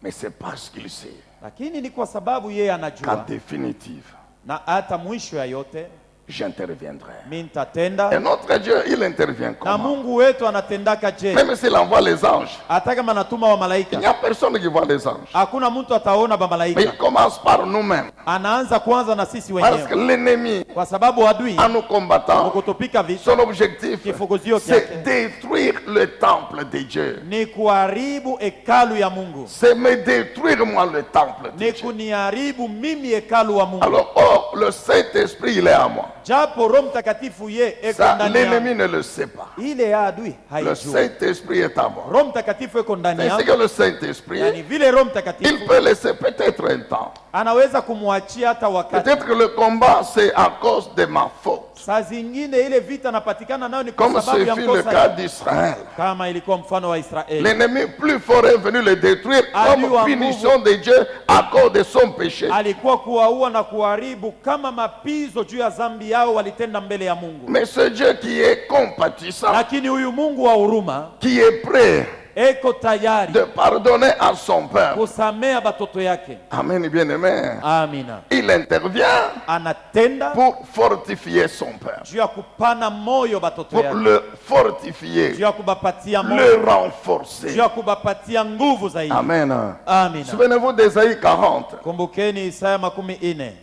Mais c'est parce qu'il sait lakini ni kwa sababu yeye qu'en anajua, définitive, na hata mwisho ya yote j'interviendrai. mimi nitatenda. Et notre Dieu, il intervient Na comment? Mungu wetu anatendaka je? Même s'il envoie les anges, Hata kama anatuma wa il n'y malaika, a personne qui voit les anges. hakuna mtu ataona ba Mais malaika. il commence par nous-mêmes. Anaanza kwanza na sisi Parce que wenyewe, l'ennemi, kwa sababu adui en nous combattant, kutupika vita son objectif, kifukuzio c'est kyake détruire le temple de Dieu. ni kuharibu hekalu ya Mungu, C'est me détruire moi le temple de ni Dieu. kuniharibu mimi hekalu wa Mungu. Alors, oh, le Saint-Esprit, il est à moi. Japo Roho Mtakatifu ye eko Ça, ndani yangu, l'ennemi ne le sait pas. ile ya adui Le haijui. Saint-Esprit est à moi. Roho Mtakatifu eko ndani C'est yangu, que le Saint-Esprit, yani vile Roho il Mtakatifu peut laisser peut-être un temps. anaweza kumwachia hata wakati. Peut-être que le combat, c'est à cause de ma faute. Saa zingine ile vita napatikana nayo ni Comme kwa ce sababu ya fut le mkosa cas yangu. d'Israël. Kama ilikuwa mfano wa Israeli, L'ennemi plus fort est venu le détruire Adui comme wa punition de Dieu à cause de son péché. alikuwa kuwaua na kuharibu kama mapizo juu ya dhambi yao walitenda mbele ya Mungu. Mais ce Dieu qui est compatissant, Lakini huyu Mungu wa huruma qui est prêt eko tayari de pardonner à son peuple. kusamea batoto yake. Amen, bien-aimé. Amina. Il intervient Anatenda pour fortifier son peuple, juu ya kupana moyo batoto pour yake, le fortifier, juu ya kubapatia le moyo, juu renforcer. ya kubapatia nguvu zaidi. Amen. Amina. Souvenez-vous d'Ésaïe 40. Kumbukeni Isaya 40.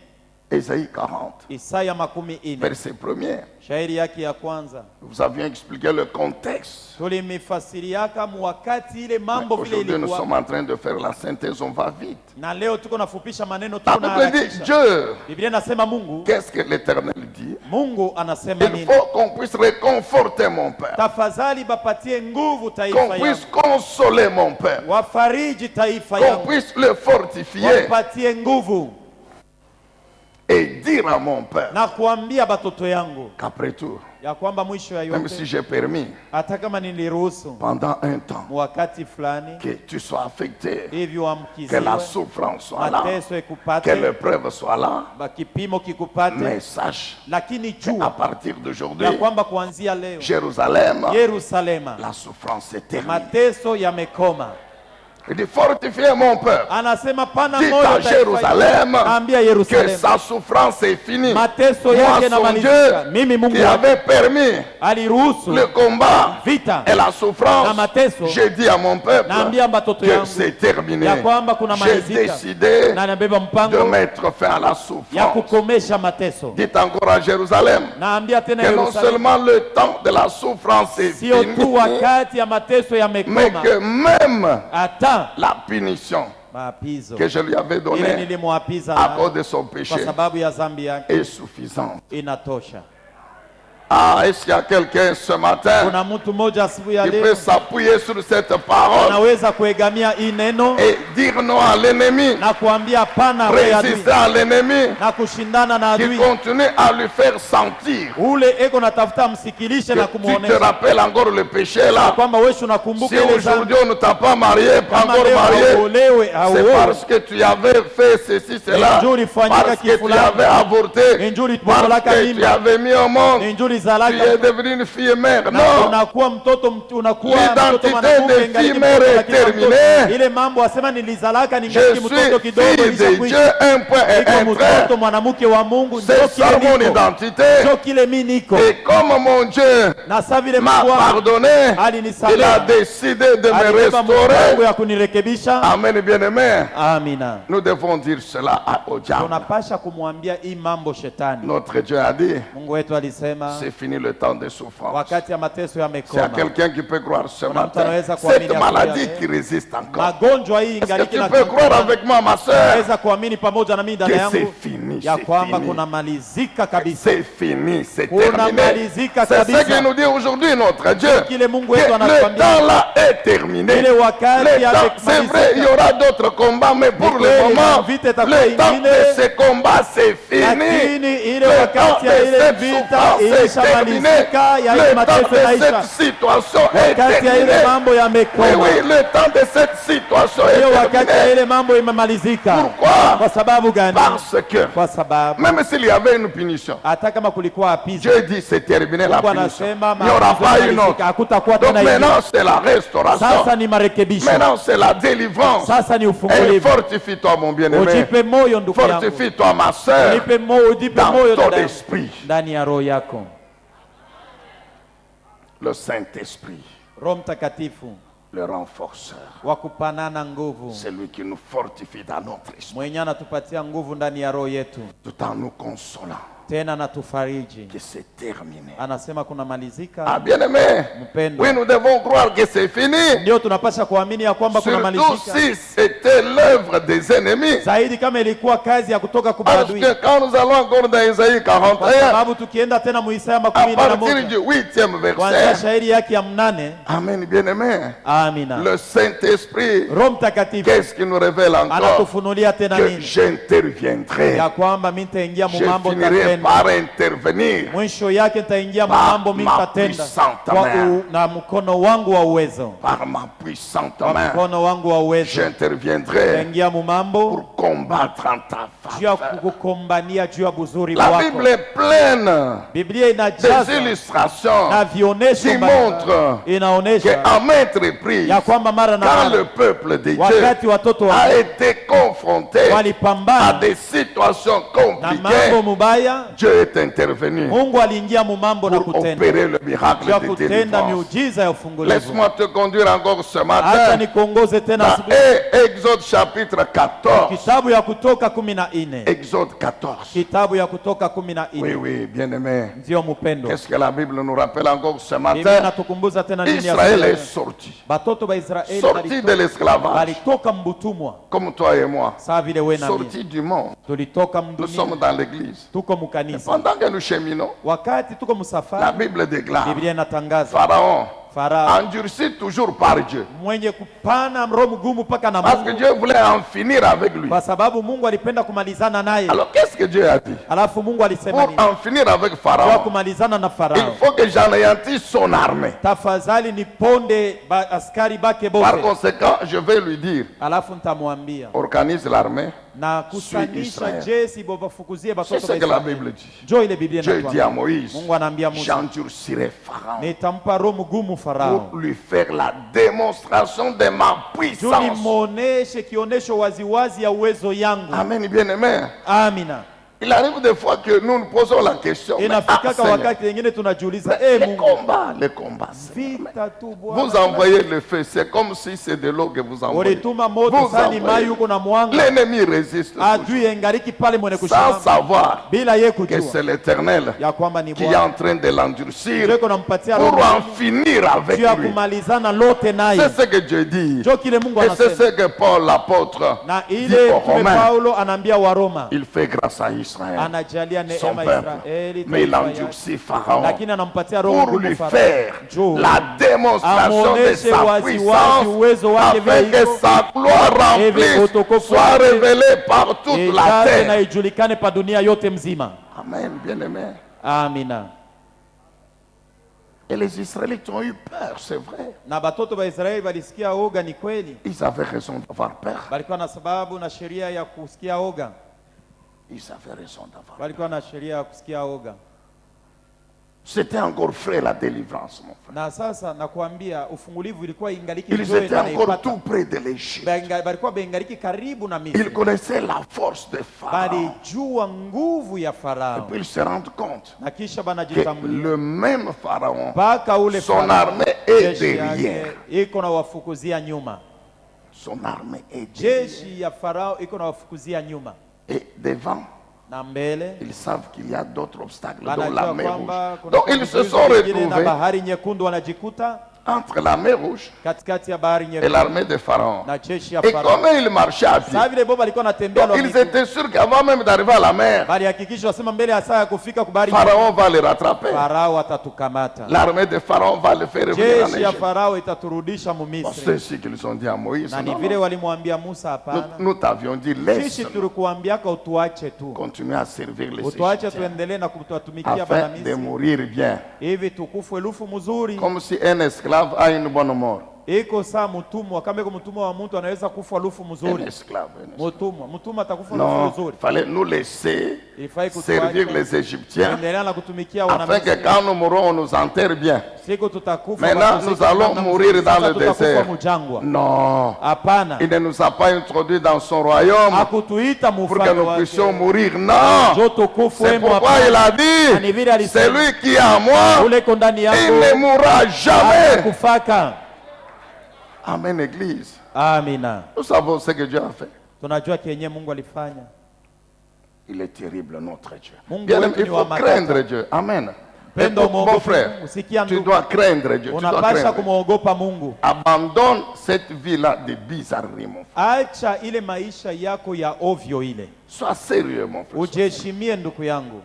Ésaïe 40, Isaya 40, verset 1er. shairi yake ya kwanza. Vous aviez expliqué le contexte. Tulimifasiriaka wakati ile mambo vile Aujourd'hui, nous ilikuwa, sommes en train de faire la synthèse, on va vite. na leo tuko nafupisha maneno, La tuko Bible dit, naharakisha. Dieu, Biblia inasema Mungu, qu'est-ce que l'Éternel dit? Mungu anasema Il nini? faut qu'on puisse réconforter mon Père, Tafadhali bapatie nguvu qu'on taifa puisse yangu, consoler mon Père, wafariji taifa qu'on yangu, puisse le fortifier wapatie nguvu et dire à mon Père na kuambia batoto yangu qu'après tout, ya kwamba mwisho ya même si yote, j'ai permis hata kama niliruhusu pendant un temps wakati fulani que tu sois affecté, hivi que la uamkiziwe, souffrance soit là, mateso que ikupate, l'épreuve soit là, kipimo mais kikupate, sache lakini qu'à jua partir d'aujourd'hui, ya kwamba kuanzia leo Jérusalem, Yerusalema la souffrance est terminée. mateso yamekoma. Il dit fortifier mon peuple. Anasema pana Dites moyo à taifa Jérusalem yangu. Ambia que Yerusalemu sa souffrance est finie. mateso Moi, yake son yanamalizika. Dieu, Mimi Mungu qui wake avait permis aliruhusu le combat vita et la souffrance, na mateso, j'ai dit à mon peuple naambia batoto que yangu c'est terminé. ya kwamba kuna J'ai malizika, décidé na nabeba de mpango mettre fin à la ya souffrance. kukomesha mateso. Dites encore à Jérusalem Naambia tena que non Yerusalemu, seulement le temps de la souffrance est sio tu fini, wakati ya mateso mais yamekoma, que même hata la punition maapizo que je lui avais ile donnée nilimwapiza à nayo cause de son kwa péché sababu ya dhambi yake est suffisante. inatosha. Ah, est-ce qu'il y a quelqu'un ce matin Kuna mtu mmoja asubuhi ya qui leo peut s'appuyer sur cette parole anaweza kuegamia hii neno et dire non à l'ennemi, na kuambia hapana kwa adui résister à l'ennemi na kushindana na qui adui continue à lui faire sentir ule eko natafuta msikilishe na que tu te kumuonesha rappelles encore le péché là. kwamba wewe Si unakumbuka ile dhambi. aujourd'hui on ne t'a pas marié, pas Kama encore leo marié, hauolewe, c'est hauolewe, parce que tu avais fait ceci, cela, Injuri fanyika parce que tu kifulani. avais avorté, Injuri parce tubolaka que tu mimba. avais mis au monde, Injuri ulizalaka tu es devenue une fille mère. na Non. unakuwa mtoto unakuwa L'identité mtoto mwanamke de ingaliki fille mère mtoto, est lakini kama mtoto. terminée. Ile mambo asema nilizalaka Je ningali mtoto suis kidogo fille de ilishakwisha. Dieu, un point et Niko un trait. mtoto mwanamke wa Mungu, ndio C'est ça mon kile niko, identité. ndio kile mimi niko. Et comme mon Dieu Na sasa vile m'a Mungu wangu pardonné, alinisamehe, il a décidé de me alibeba mpango restaurer. ya kunirekebisha. Amen, bien-aimé. Amina. Nous devons dire cela au diable. Tunapasha kumwambia hii mambo shetani. Notre Dieu a dit, Mungu wetu alisema c'est fini le temps de souffrance. wakati ya mateso C'est à yamekoma. quelqu'un qui peut croire ce Kuna mtu matin. anaweza kuamini Cette asubuhi ya maladie leo. qui résiste encore. Magonjwa hii Est-ce que ingaliki tu na peux croire avec moi, ma soeur, naweza kuamini pamoja na mimi dada que yangu c'est fini, ya c'est kwamba fini. kuna malizika kabisa. C'est fini, c'est Kuna terminé. malizika C'est ce kabisa. qu'il nous dit aujourd'hui, notre Dieu. Kile Mungu Que wetu le anatuambia temps là est terminé. ile wakati Le temps, yamemalizika. c'est vrai, il y aura d'autres combats, mais pour Ni le kweli, moment, vita itakuwa le temps ingine, de ces combats, c'est fini. lakini ile Le temps wakati de ya ile cette vita souffrance est terminé. ilishamalizika, ya ile Le temps mateso de yanaisha. cette situation est Wakati ya ile terminé. mambo Oui, yamekoma, oui, le temps de cette situation est hiyo wakati ya terminé. ile mambo imemalizika. Pourquoi? Kwa sababu gani? Parce que, Kwa sababu même s'il y avait une punition, hata kama kulikuwa apizo, Dieu dit c'est terminé la Mungu punition. anasema Il n'y aura maapizo pas une yamalizika, autre. hakutakuwa Donc tena ingine. maintenant c'est la restauration. Sasa ni marekebisho, Maintenant c'est la délivrance. sasa ni Et ufungulivu. fortifie-toi mon bien-aimé. Ujipe moyo ndugu yangu, Fortifie-toi ma soeur. ujipe moyo, ujipe Dans moyo ton dada yangu, esprit. ndani ya roho yako. Le Saint-Esprit, Roho Mtakatifu le renforceur. wa kupanana nguvu, C'est lui qui nous fortifie dans notre esprit. mwenye anatupatia nguvu ndani ya roho yetu, Tout en nous consolant tena anatufariji. que c'est terminé. Anasema kuna malizika. Ah bien-aimé, Mpendwa, oui nous devons croire que c'est fini. ndio tunapasha kuamini ya kwamba kuna Surtout malizika, si c'était l'œuvre des ennemis. zaidi kama ilikuwa kazi ya kutoka kwa Parce maadui. que quand nous allons encore dans Isaïe Kwa 41, sababu tukienda tena Muisaya à makumi na partir moja du 8e kuanzia verset, shairi yake ya 8. Amen bien-aimé, Amina. le Saint-Esprit, Roho Mtakatifu qu'est-ce qu'il nous révèle encore? anatufunulia tena Que nini? j'interviendrai. Ya kwamba mimi nitaingia mu Je mambo finirai nitatenda. par intervenir Mwisho yake nitaingia mu Par mambo mimi ma nitatenda puissante kwa main. na mkono wangu wa uwezo. par ma puissante Kwa main. mkono wangu wa uwezo J'interviendrai nitaingia mu mambo pour combattre en ta juu ya faveur. kukukombania juu ya buzuri La wako. Bible est pleine Biblia des inajaza illustrations na vionesho qui mbalimbali. montrent Inaonesha qu'à maintes reprises, ya kwamba mara na quand le mara peuple de Dieu wakati watoto wa a été confronté à walipambana des situations na mambo compliquées, mubaya, Dieu est intervenu Mungu aliingia mu mambo na pour kutenda opérer le miracle juu ya de kutenda délivrance. miujiza ya ufungulivu. Laisse-moi te conduire encore ce Acha matin nikuongoze tena dans asubuhi. Exode chapitre 14. Kitabu ya Kutoka 14. Exode 14. Kitabu ya Kutoka Oui, 14. oui, bien-aimé. Ndio mpendo. Qu'est-ce que la Bible nous rappelle encore ce Biblia matin? inatukumbusha tena nini ya Israël Israeli? est sorti. Batoto ba Israeli Sorti de l'esclavage, balitoka mbutumwa comme toi et moi. sawa vile wewe na mimi. Sorti du monde. Tulitoka Nous sommes mdunia dans l'église. tuko mkanisa. Pendant que nous cheminons, Wakati tuko la msafara, Bible déclare, Biblia inatangaza Pharaon, Farao endurci toujours par Dieu. mwenye kupana roho mgumu mpaka na Parce que Mungu, Dieu voulait en finir avec lui. kwa sababu Mungu alipenda kumalizana naye. Alors qu'est-ce que Dieu a dit? Alafu Mungu alisema Pour nini? en finir avec Kwa Pharaon, kumalizana na il Farao, faut que j'anéantisse son armée. tafadhali niponde askari bake Par bote. conséquent, je vais lui dire, Alafu nitamwambia organise l'armée. na kusanisha Israel. jeshi bobafukuzie C'est batoto ce ba que la Israeli. Bible dit. Njo ile Biblia Dieu dit à inatuambia. Moïse, Mungu anaambia Musa, j'endurcirai Pharaon nitampa roho mgumu Farao pour lui faire la démonstration de ma juu puissance. nimwoneshe kionesho waziwazi ya uwezo yangu. Amen, bien-aimé. Amina. Il arrive des fois que nous nous posons la question. mais, Inafikaka Seigneur, wakati wengine tunajiuliza, les Mungu, combats, Seigneur, mais vita tu Bwana. vous envoyez le feu, c'est comme si c'est de l'eau que vous envoyez. Ulituma moto Vous sani mai envoyez. huko na mwanga, L'ennemi résiste toujours, adui engariki pale mwenye sans kushimama savoir bila ye que kujua c'est l'Éternel ya kwamba ni qui est Bwana en train de l'endurcir ndio nampatia pour roho en finir avec juu ya lui. kumalizana lote naye. C'est ce que Dieu dit. Ndio kile Mungu Et c'est anasema, ce que Paul l'apôtre na dit ile aux tume Romains. Paulo anaambia Waroma, Il fait grâce à Israël, anajalia son neema peuple, Israeli mais il taifa yake, endurcit Pharaon lakini anampatia roho pour ngumu lui Farao faire juu la démonstration de amuoneshe sa waziwazi puissance uwezo wake afin vile que iko, sa gloire hivi remplisse utukufu soit wake révélée par toute la ijaze na terre. ijulikane pa dunia yote mzima. Amen, bien-aimé. Amina. Et les Israélites ont eu peur, c'est vrai. Na batoto ba Israeli balisikia oga, ni kweli, Ils avaient raison d'avoir peur. balikuwa na sababu na sheria ya kusikia oga, Ils avaient raison d'avoir peur. balikuwa na sheria ya kusikia oga. C'était encore frais la délivrance, mon frère. Na sasa nakuambia ufungulivu ilikuwa ingaliki Ils njoe étaient na encore naipata. tout près de l'Égypte. Balikuwa bengaliki karibu na Ils Misri. connaissaient la force de Pharaon. Balijua nguvu ya Et Farao. puis ils se rendent compte Na kisha que banajitambulia le même Pharaon, mpaka ule son Farao, armée est jeshi yake derrière. iko na wafukuzia nyuma. Son armée est derrière. Jeshi ya Farao iko na wafukuzia nyuma Et devant, na mbele. ils savent qu'il y a d'autres obstacles, dont Banajua la mer kwamba Rouge. kuna Donc ils se vizuizi sont vingine na retrouvés bahari nyekundu wanajikuta entre la mer Rouge katikati ya bahari et nyekundu l'armée de Pharaon. na jeshi ya Et Farao. comme ils marchaient à pied, Sasa vile Boba alikuwa anatembea donc na ils miguu. étaient sûrs qu'avant même d'arriver à la mer, Bali hakikisha wasema mbele ya saa ya kufika kwa bahari nyekundu, Pharaon va les rattraper. Farao atatukamata. L'armée de Pharaon va les faire revenir en Jeshi ya Égypte. Farao itaturudisha mu Bon, c'est Misri. ce qu'ils ont dit à Moïse. Na ni Non, vile non. walimwambia Musa, Nous, hapana, nous t'avions dit, sisi laisse tulikuambiaka utuache tu, continuer à servir les utuache Égyptiens tuendelee na kutuatumikia afin bana de Misri mourir bien. hivi tukufu elufu mzuri. Comme si un esclave a une bonne mort. Iko saa mtumwa, kama iko mtumwa wa mtu anaweza kufa elufu Un mzuri. esclave. Un esclave. Mtumwa atakufa elufu Non, mzuri. il fallait nous laisser Ilifai servir kutuacha les Égyptiens endelea na kutumikia wana afin que Misri. quand nous mourrons, on nous enterre bien. Siku tutakufa Maintenant, basi nous siku allons namna mourir mzuri. dans Sasa le tutakufa désert. mujangwa. Non, Hapana, il ne nous a pas introduits dans son royaume hakutuita pour que mufalme nous wake. puissions mourir. Non, Njoo tukufu c'est wemo pourquoi hapana. il a Na ni vile dit, alisema, celui qui est en moi, ule iko ndani il yako ne mourra jamais. kufaka. Amen, Église. Amina. Nous savons ce que Dieu a fait. Tunajua kenye Mungu alifanya. Il est terrible, notre Dieu. Mungu Bien, wetu il ni wa faut matata. craindre Dieu. Amen. Et Pendo mon muogope frère, Mungu. Sikia tu ndugu, dois craindre Dieu. Tu dois unapasha craindre. kumwogopa Mungu. Abandonne cette vie-là de bizarrerie, mon frère. Acha ile maisha yako ya ovyo ile. Sois sérieux, mon frère. Ujiheshimie ndugu yangu.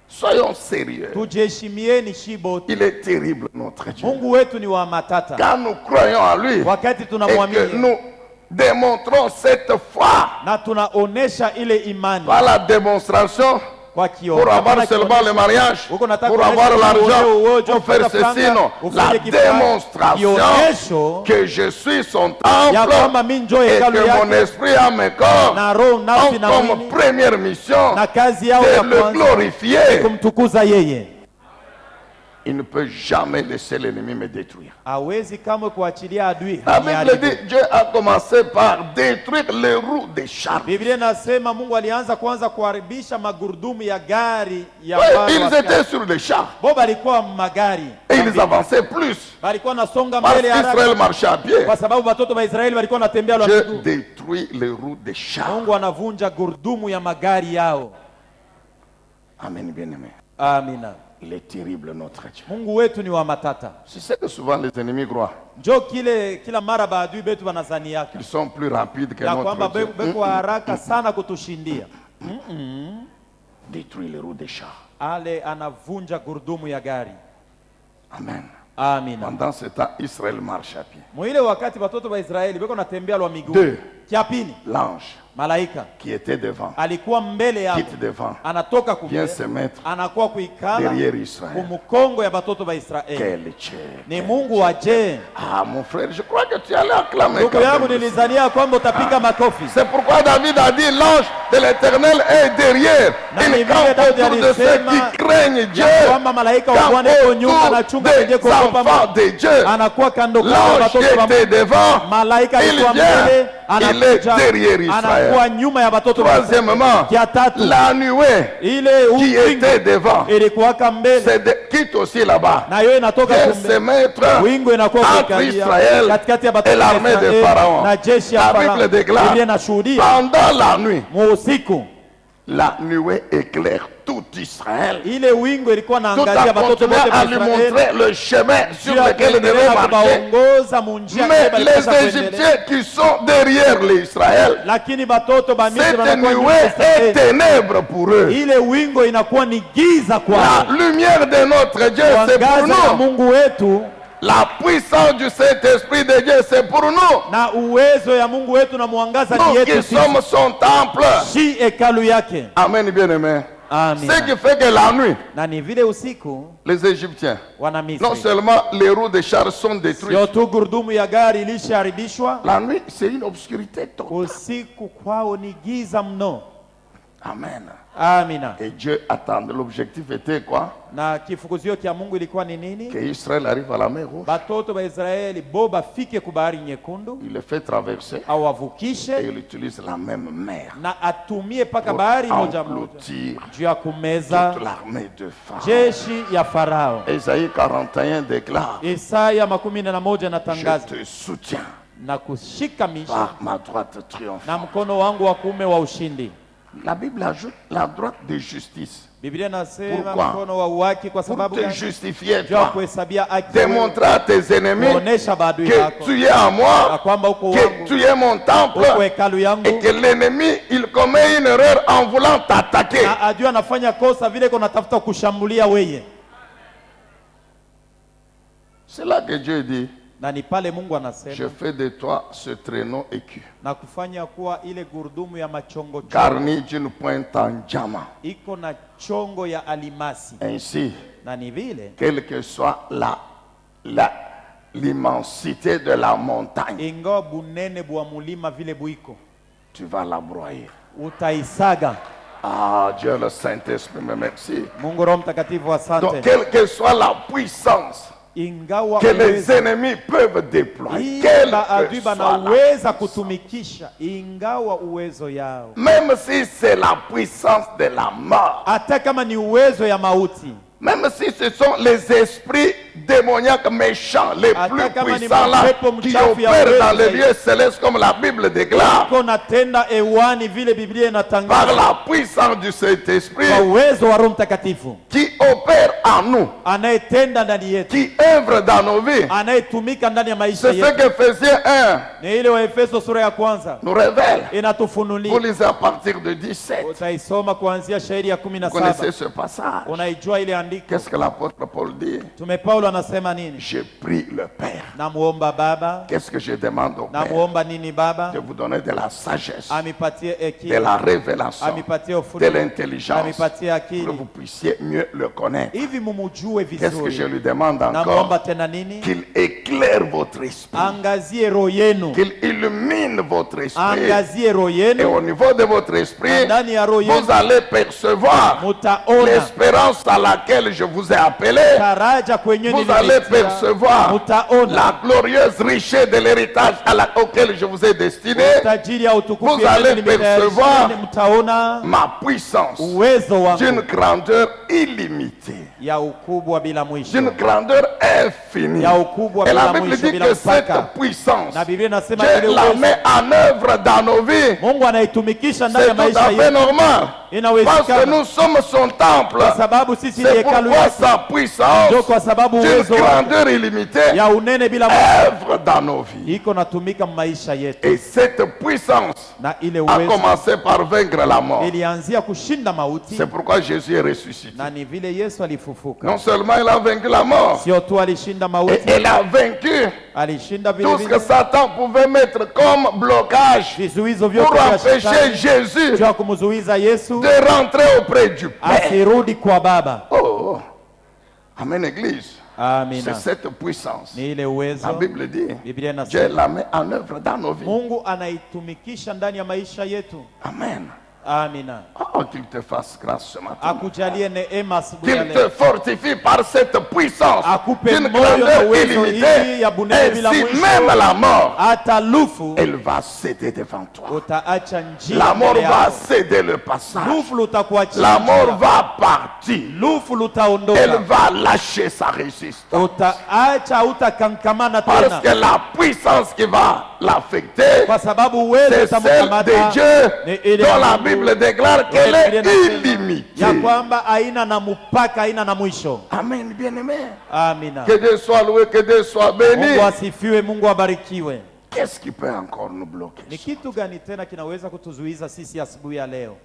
Soyons sérieux. Tujiheshimieni shibote. Il est terrible, notre Dieu. Mungu wetu ni wa matata. Quand nous croyons en lui Wakati et que tunamwamini nous démontrons cette foi na tunaonesha ile imani par la démonstration kwa kio. pour avoir Hapana seulement kionesha. le mariage, Uko nataka pour kuonesha avoir l'argent, uojo, pour faire kupata ceci, franga, non. La ufanye kifaa, démonstration kionesho que je suis son ya temple kwamba mimi njoo et hekalu que mon yake esprit a mes corps na roho nafsi ont na comme mwili première mission na kazi yao ya de le kwanza glorifier. kumtukuza yeye. Il ne peut jamais laisser l'ennemi me détruire. Hawezi kamwe kuachilia adui La Bible aniharibu. dit Dieu a commencé par détruire les roues des chars. Biblia inasema Mungu alianza kwanza kuharibisha magurudumu ya gari ya Oui, wale ils askari. étaient sur les chars Boba alikuwa magari et ils avançaient plus walikuwa nasonga parce mbele haraka qu'Israël marchait à pied. kwa sababu watoto wa Israeli walikuwa wanatembea kwa Dieu miguu. détruit les roues des chars. Mungu anavunja gurudumu ya magari yao. Amen, bien-aimé. Amina. Il est terrible, notre Dieu. Mungu wetu ni wa matata. C'est ce que souvent les ennemis croient. Njo kila mara baadui betu wanazani yake Ils sont plus rapides que ya kwamba notre Dieu. beko haraka sana kutushindia. Détruit les roues des chars. Ale anavunja gurudumu ya gari. Amen. Amina. Pendant ce temps, Israël marche à pied. Mwile wakati watoto wa Israeli beko natembea kwa miguu. Deux. Kia pili, L'ange malaika qui était devant alikuwa mbele yao, quitte devant, anatoka vient kumbele, se mettre anakuwa kuikala derrière Israël. kumukongo ya batoto ba Israeli. Quel Dieu. Ni Mungu wa je. Ah, mon frère, je crois que tu allais acclamer. Ndugu quand yangu même. nilizania kwamba utapiga makofi. C'est pourquoi David a dit l'ange de l'Éternel est derrière. Na Il ni vile campe Daudi autour de ceux alisema qui craignent Dieu. ya kwamba malaika wa Bwana Campe yuko nyuma na autour chunga wenye des kuogopa enfants Mungu. de Dieu. Anakuwa kando kando ya L'ange watoto qui wa était Mungu. devant, Malaika il alikuwa vient, mbele, il est anakuja, derrière Israël. anakuwa nyuma ya watoto wa Israeli. Troisièmement, Kia tatu, la nuée ile qui était devant, ilikuwaka mbele quitte aussi là-bas, na hiyo inatoka vient se kumbe. mettre Wingu inakuwa entre kuikalia Israël katikati ya et watoto wa l'armée de Israeli Pharaon. na jeshi ya La Farao. Bible déclare, Biblia inashuhudia pendant la nuit, usiku la nuée éclaire tout Israël. ile wingu ilikuwa Tout naangalia a watoto continué wote wa à lui Israeli montrer le chemin sur juu ya lequel il devait kuendelea marcher. kuwaongoza munjia Mais ile les balipasha kuendelea. Égyptiens qui sont derrière l'Israël, Lakini batoto ba Misri cette wanakuwa nyuma nuée ya est Israeli. ténèbre pour eux. Ile wingo inakuwa ni giza La kwao. lumière de notre Dieu, c'est pour Mwangaza wa nous. Mungu wetu La puissance du Saint-Esprit de Dieu, c'est pour nous. na uwezo ya Mungu wetu na mwangaza ni Nous yetu qui sisi. sommes son temple. Si hekalu yake. Amen, bien-aimé. Amina. Ce qui fait que la nuit, Na ni vile usiku les Égyptiens, wana non Misri seulement les roues des chars sont détruites, sio tu gurudumu ya gari ilishaharibishwa, la nuit, c'est une obscurité totale. usiku kwao ni giza mno. Amen. Amina. Et Dieu attendait. L'objectif était quoi? Na kifukuzio kia Mungu ilikuwa ni nini? Que Israël arrive à la mer Rouge. Batoto ba Israeli bo bafike ku bahari nyekundu, Il les fait traverser et awavukishe il utilise la même mer na atumie paka pour bahari moja moja engloutir juu ya kumeza toute l'armée de Pharaon. jeshi ya Farao. Isaïe 41 déclare: Isaya 11 Je natangaza te soutiens na kushikamisha par ma droite na triomphante. mkono wangu wa kuume wa ushindi. La Bible ajoute la droite de justice. Biblia nasema Pourquoi? mkono wa haki. Kwa Pour sababu te gani? justifier, Juu ya toi, kuhesabia haki, démontrer à tes ennemis kuonesha maadui que yako tu es à ya moi, kwamba uko que wangu, tu es mon temple, uko hekalu yangu, et que l'ennemi, il commet une erreur en voulant t'attaquer. na adui anafanya kosa vile kuna tafuta kushambulia weye. C'est là que Dieu dit: Na ni pale Mungu je anasema fais de toi ce traîneau écu, na kufanya kuwa ile gurudumu ya machongo chongo garni d'une pointe en diamant. iko na chongo ya alimasi, Ainsi, na ni vile quelle que soit l'immensité de la montagne, ingawa bunene bwa mulima vile buiko tu vas la broyer. utaisaga. Ah, Dieu le Saint-Esprit, me merci. Mungu Roho Mtakatifu, Donc, asante. quelle que soit la puissance Ingawa que les uweza ennemis peuvent déployer, hii quelle maadui que soit la banaweza puissance, kutumikisha, ingawa uwezo yao, même si c'est la puissance de la mort, hata kama ni uwezo ya mauti, même si ce sont les esprits démoniaques méchants, les plus puissants là, qui opèrent dans les lieux célestes comme la Bible déclare, iko natenda ewani vile Biblia par inatangaza, la puissance du Saint-Esprit, kwa uwezo wa Roho Mtakatifu qui opère en nous, anayetenda ndani yetu, qui œuvre dans nos vies. anayetumika ndani ya maisha C'est ce yetu. qu'Éphésiens 1 Ni ile wa Efeso sura ya kwanza nous révèle. Vous inatufunulia. lisez à partir de 17. Utaisoma kuanzia shairi ya Vous connaissez 17. ce passage. Unaijua ile andiko. Qu'est-ce que l'apôtre Paul dit? Tume Paulo anasema nini? Je prie le Père. Namuomba Baba. Qu'est-ce que je demande au Père? Namuomba nini Baba? De vous donner de la sagesse, Amipatie de hekima, la révélation, amipatie de ufunuo, l'intelligence, amipatie pour que akili, vous puissiez mieux le connaître. hivi mumujue Qu'est-ce que je vizuri. lui demande Namuomba encore? tena nini? Qu'il éclaire votre esprit, Angazie roho yenu, qu'il illumine votre esprit. angazie roho Et yenu, au niveau de votre esprit, ndani ya roho vous yenu allez percevoir mutaona l'espérance à laquelle je vous ai appelé. taraja kwenye Vous allez nilipitia, percevoir mutaona la glorieuse richesse de l'héritage auquel je vous ai destiné. tajiri ya utukufu Vous ya allez neno nimetayarisha, percevoir mtaona ma puissance uwezo d'une wangu grandeur illimitée, ya ukubwa bila mwisho, d'une grandeur infinie. ya ukubwa Et la bila Bible mwisho, dit bila que mpaka. cette puissance, Na Biblia inasema Dieu ile la uwezo met en œuvre dans nos vies. Mungu anaitumikisha ndani C'est ya tout à maisha fait yetu. normal. Parce que Inawezekana nous sommes son temple. kwa sababu sisi ni C'est hekalu pourquoi yake, sa puissance, ndio kwa sababu d'une uwezo wake grandeur illimitée, ya unene bila mwisho œuvre dans nos vies. iko natumika maisha yetu, Et cette puissance na ile a uwezo commencé par vaincre la mort. ilianzia kushinda mauti, C'est pourquoi Jésus est ressuscité. na ni vile Yesu alifufuka. Non seulement il a vaincu la mort, Sio tu alishinda et mauti, il a vaincu alishinda vile tout ce que vile Satan pouvait mettre comme blocage vizuizo pour vyote vya empêcher shetani Jésus juu ya kumzuiza Yesu de rentrer auprès du Père. asirudi kwa Baba. Oh, Amen, Église. C'est Amina. cette puissance. Ni ile La uwezo Bible dit, Biblia Dieu inasema la met en œuvre dans nos vies. Mungu anaitumikisha ndani ya maisha yetu. Amen. Amina. Oh, qu'il te fasse grâce ce matin. Akujalie neema asubuhi ya Qu'il leo, te fortifie par cette puissance akupe d'une moyo na grandeur uwezo hii illimitée. ya bunene bila Ainsi mwisho. même la mort, Hata lufu elle va céder devant toi. utaacha njia La mort mbele va yako. céder le passage. Lufu lutakuachia La mort njia. va partir. Lufu Elle lutaondoka, va lâcher sa résistance. utaacha utakankamana Parce tena, que la puissance qui va l'affecter, kwa sababu uwezo c'est celle de utamkamata Dieu ni ile dont ya la Mungu. Bible déclare qu'elle Biblia est inasema illimitée. ya kwamba haina na mpaka, haina na mwisho. Amen, bien-aimé. Amina. Que Dieu soit loué, que Dieu soit béni. Mungu asifiwe, Mungu abarikiwe. Qu'est-ce qui peut encore nous bloquer? Ni kitu gani tena kinaweza kutuzuiza sisi asubuhi ya leo?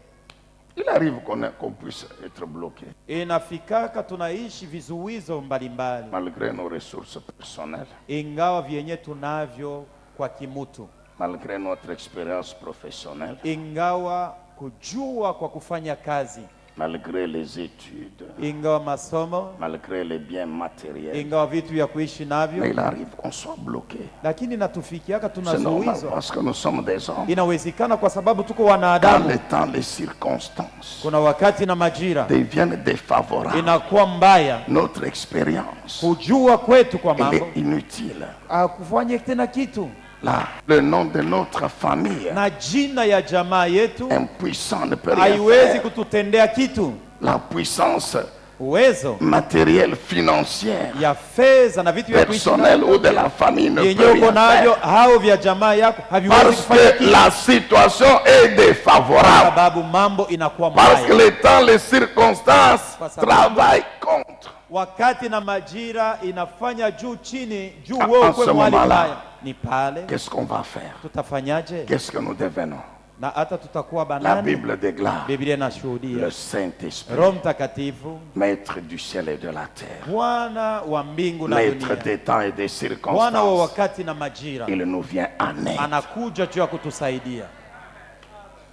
Il arrive qu'on puisse être bloqué Inafikaka tunaishi vizuizo mbalimbali, malgré nos ressources personnelles, ingawa vyenye tunavyo kwa kimutu, malgré notre expérience professionnelle, ingawa kujua kwa kufanya kazi, malgré les études, ingawa masomo, malgré les biens matériels, ingawa vitu vya kuishi navyo, mais il arrive qu'on soit bloqué. lakini natufikiaka C'est normal tunazuizwa. parce que nous sommes des hommes. Inawezekana kwa sababu tuko Quand wanadamu. le temps, les circonstances Kuna wakati na majira deviennent défavorables, inakuwa mbaya, notre expérience kujua kwetu kwa elle mambo est inutile. akufanye tena kitu, Là, le nom de notre famille, na jina ya jamaa yetu impuissant, ne peut rien haiwezi faire. kututendea kitu. La puissance Uwezo matérielle, financière, ya fedha na vitu vya kuishi personnelle ou navyo de la famille ne yenye peut uko rien navyo faire. hao vya jamaa yako haviwezi Parce kufanya que kitu, la situation est kwa défavorable. sababu mambo inakuwa Parce que mbaya. le temps, les circonstances travaillent contre. Wakati na majira inafanya juu chini, juu En wewe ce kwa mwali moment-là, mbaya, ni pale qu'est-ce qu'on va faire? tutafanyaje? Qu'est-ce que nous devenons? Na hata tutakuwa La banani? Bible déclare Biblia le inashuhudia Saint-Esprit, Roho Mtakatifu, maître du ciel et de la terre, Bwana wa mbingu na maître dunia, des temps et des Bwana wa circonstances, wakati na majira, il nous vient en aide. anakuja juu ya kutusaidia.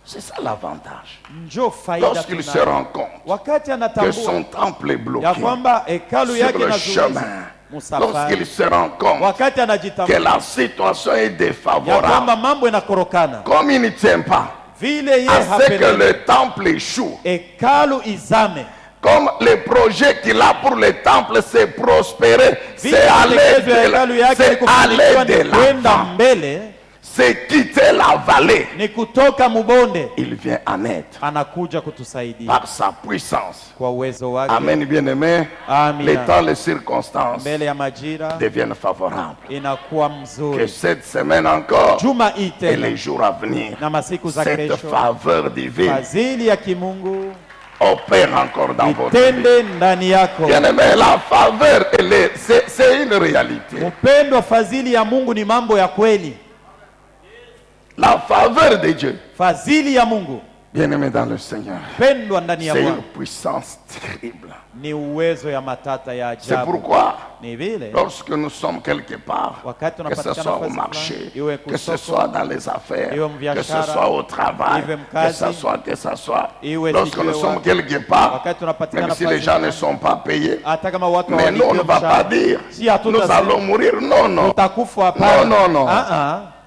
C'est ça l'avantage. Njoo faida Lorsqu'il se tunayo. rend compte Wakati que anatambua son temple est bloqué ya kwamba hekalu sur yake le inazuiliwa chemin, musafari, lorsqu'il se rend compte wakati que anajitambua la situation est ya défavorable, kwamba mambo inakorokana, comme il ne tient pas vile ye à ce que hapendezi le temple échoue, hekalu izame, comme le projet qu'il a pour le temple, c'est prospérer, vile c'est aller maelekezo ya hekalu de, yake ni c'est kufanikiwa, aller de ni kwenda l'avant, mbele, c'est quitter la vallée. ni kutoka mubonde. Il vient en aide Anakuja kutusaidia par sa puissance. kwa uwezo wake. Amen, bien-aimés. Amina. Les temps, les circonstances Mbele ya majira deviennent favorables. inakuwa Que mzuri. cette semaine encore Juma hii et tena les jours à venir, na masiku za cette kesho, faveur divine fadhili ya kimungu opère encore dans votre vie. itende ndani yako. Bien-aimés, la faveur, c'est une réalité. Mpendwa, fadhili ya Mungu ni mambo ya kweli. La faveur de Dieu, Fadhili ya Mungu bien-aimés dans le Seigneur, pendwa ndani ya c'est Bwana une puissance terrible. ni uwezo ya matata ya C'est ajabu. pourquoi, Ni vile lorsque nous sommes quelque part, wakati que ce unapatikana soit au nafasi marché, fulani, iwe que ce kusoko, soit dans les affaires, iwe que ce mbiashara, soit au travail, iwe que mkazi, ce soit, iwe lorsque sijue nous sommes wapi, quelque part, wakati tunapatikana même si les nafasi gens ne fulani, sont pas payés, hata kama watu mais nous, on ne hawalipiwi va pas mshahara, dire, si nous hatutasema allons mourir. Non, non. tutakufa, hapana. Non, non, non.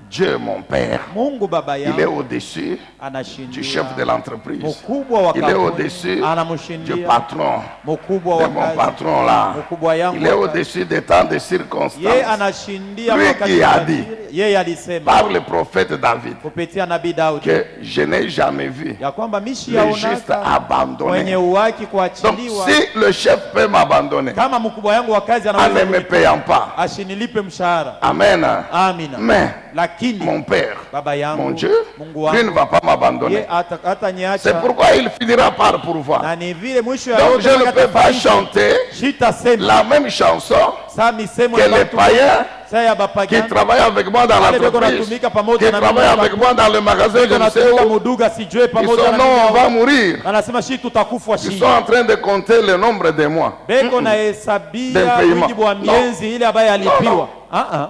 Dieu mon Père, Mungu baba il est yangu au-dessus anashindia du chef de l'entreprise. mkubwa wa Il est kampuni, au-dessus du anamshindia patron, mkubwa de wa mon kazi, patron là. mkubwa yangu Il est wa kazi. au-dessus des temps de Yeye circonstances. anashindia Lui wakati qui a wa dit, majira. Yeye alisema par le prophète David, kupitia nabii Daudi que je n'ai jamais vu ya kwamba mishi le juste yaonaka abandonné. mwenye uwaki Donc kuachiliwa. si le chef peut m'abandonner Kama mkubwa yangu wa kazi en ne anaweza me kunipa, payant pas, asinilipe mshahara. amen. Amina. Mais Lakini mon Père, baba yangu, mon Dieu, Mungu lui ne wangu va pas ye m'abandonner. hata C'est niacha, pourquoi il finira par pourvoir. na ni vile mwisho ya Donc yote je ne peux pas atafanya. chanter Sitasema la même chanson saa misemo que ya les watu païens saa ya qui bapagani travaillent avec moi dans wale beko l'entreprise, natumika qui pamoja na travaillent avec moi dans le magasin, je beko ne sais natumika où. muduga sijue Ils pamoja sont na non, on va mimi. mourir. Anasema shi tutakufwa Ils shi sont en train de compter le nombre de mois. beko na hesabia D'impayement. wingi wa miezi ile ambayo alipiwa.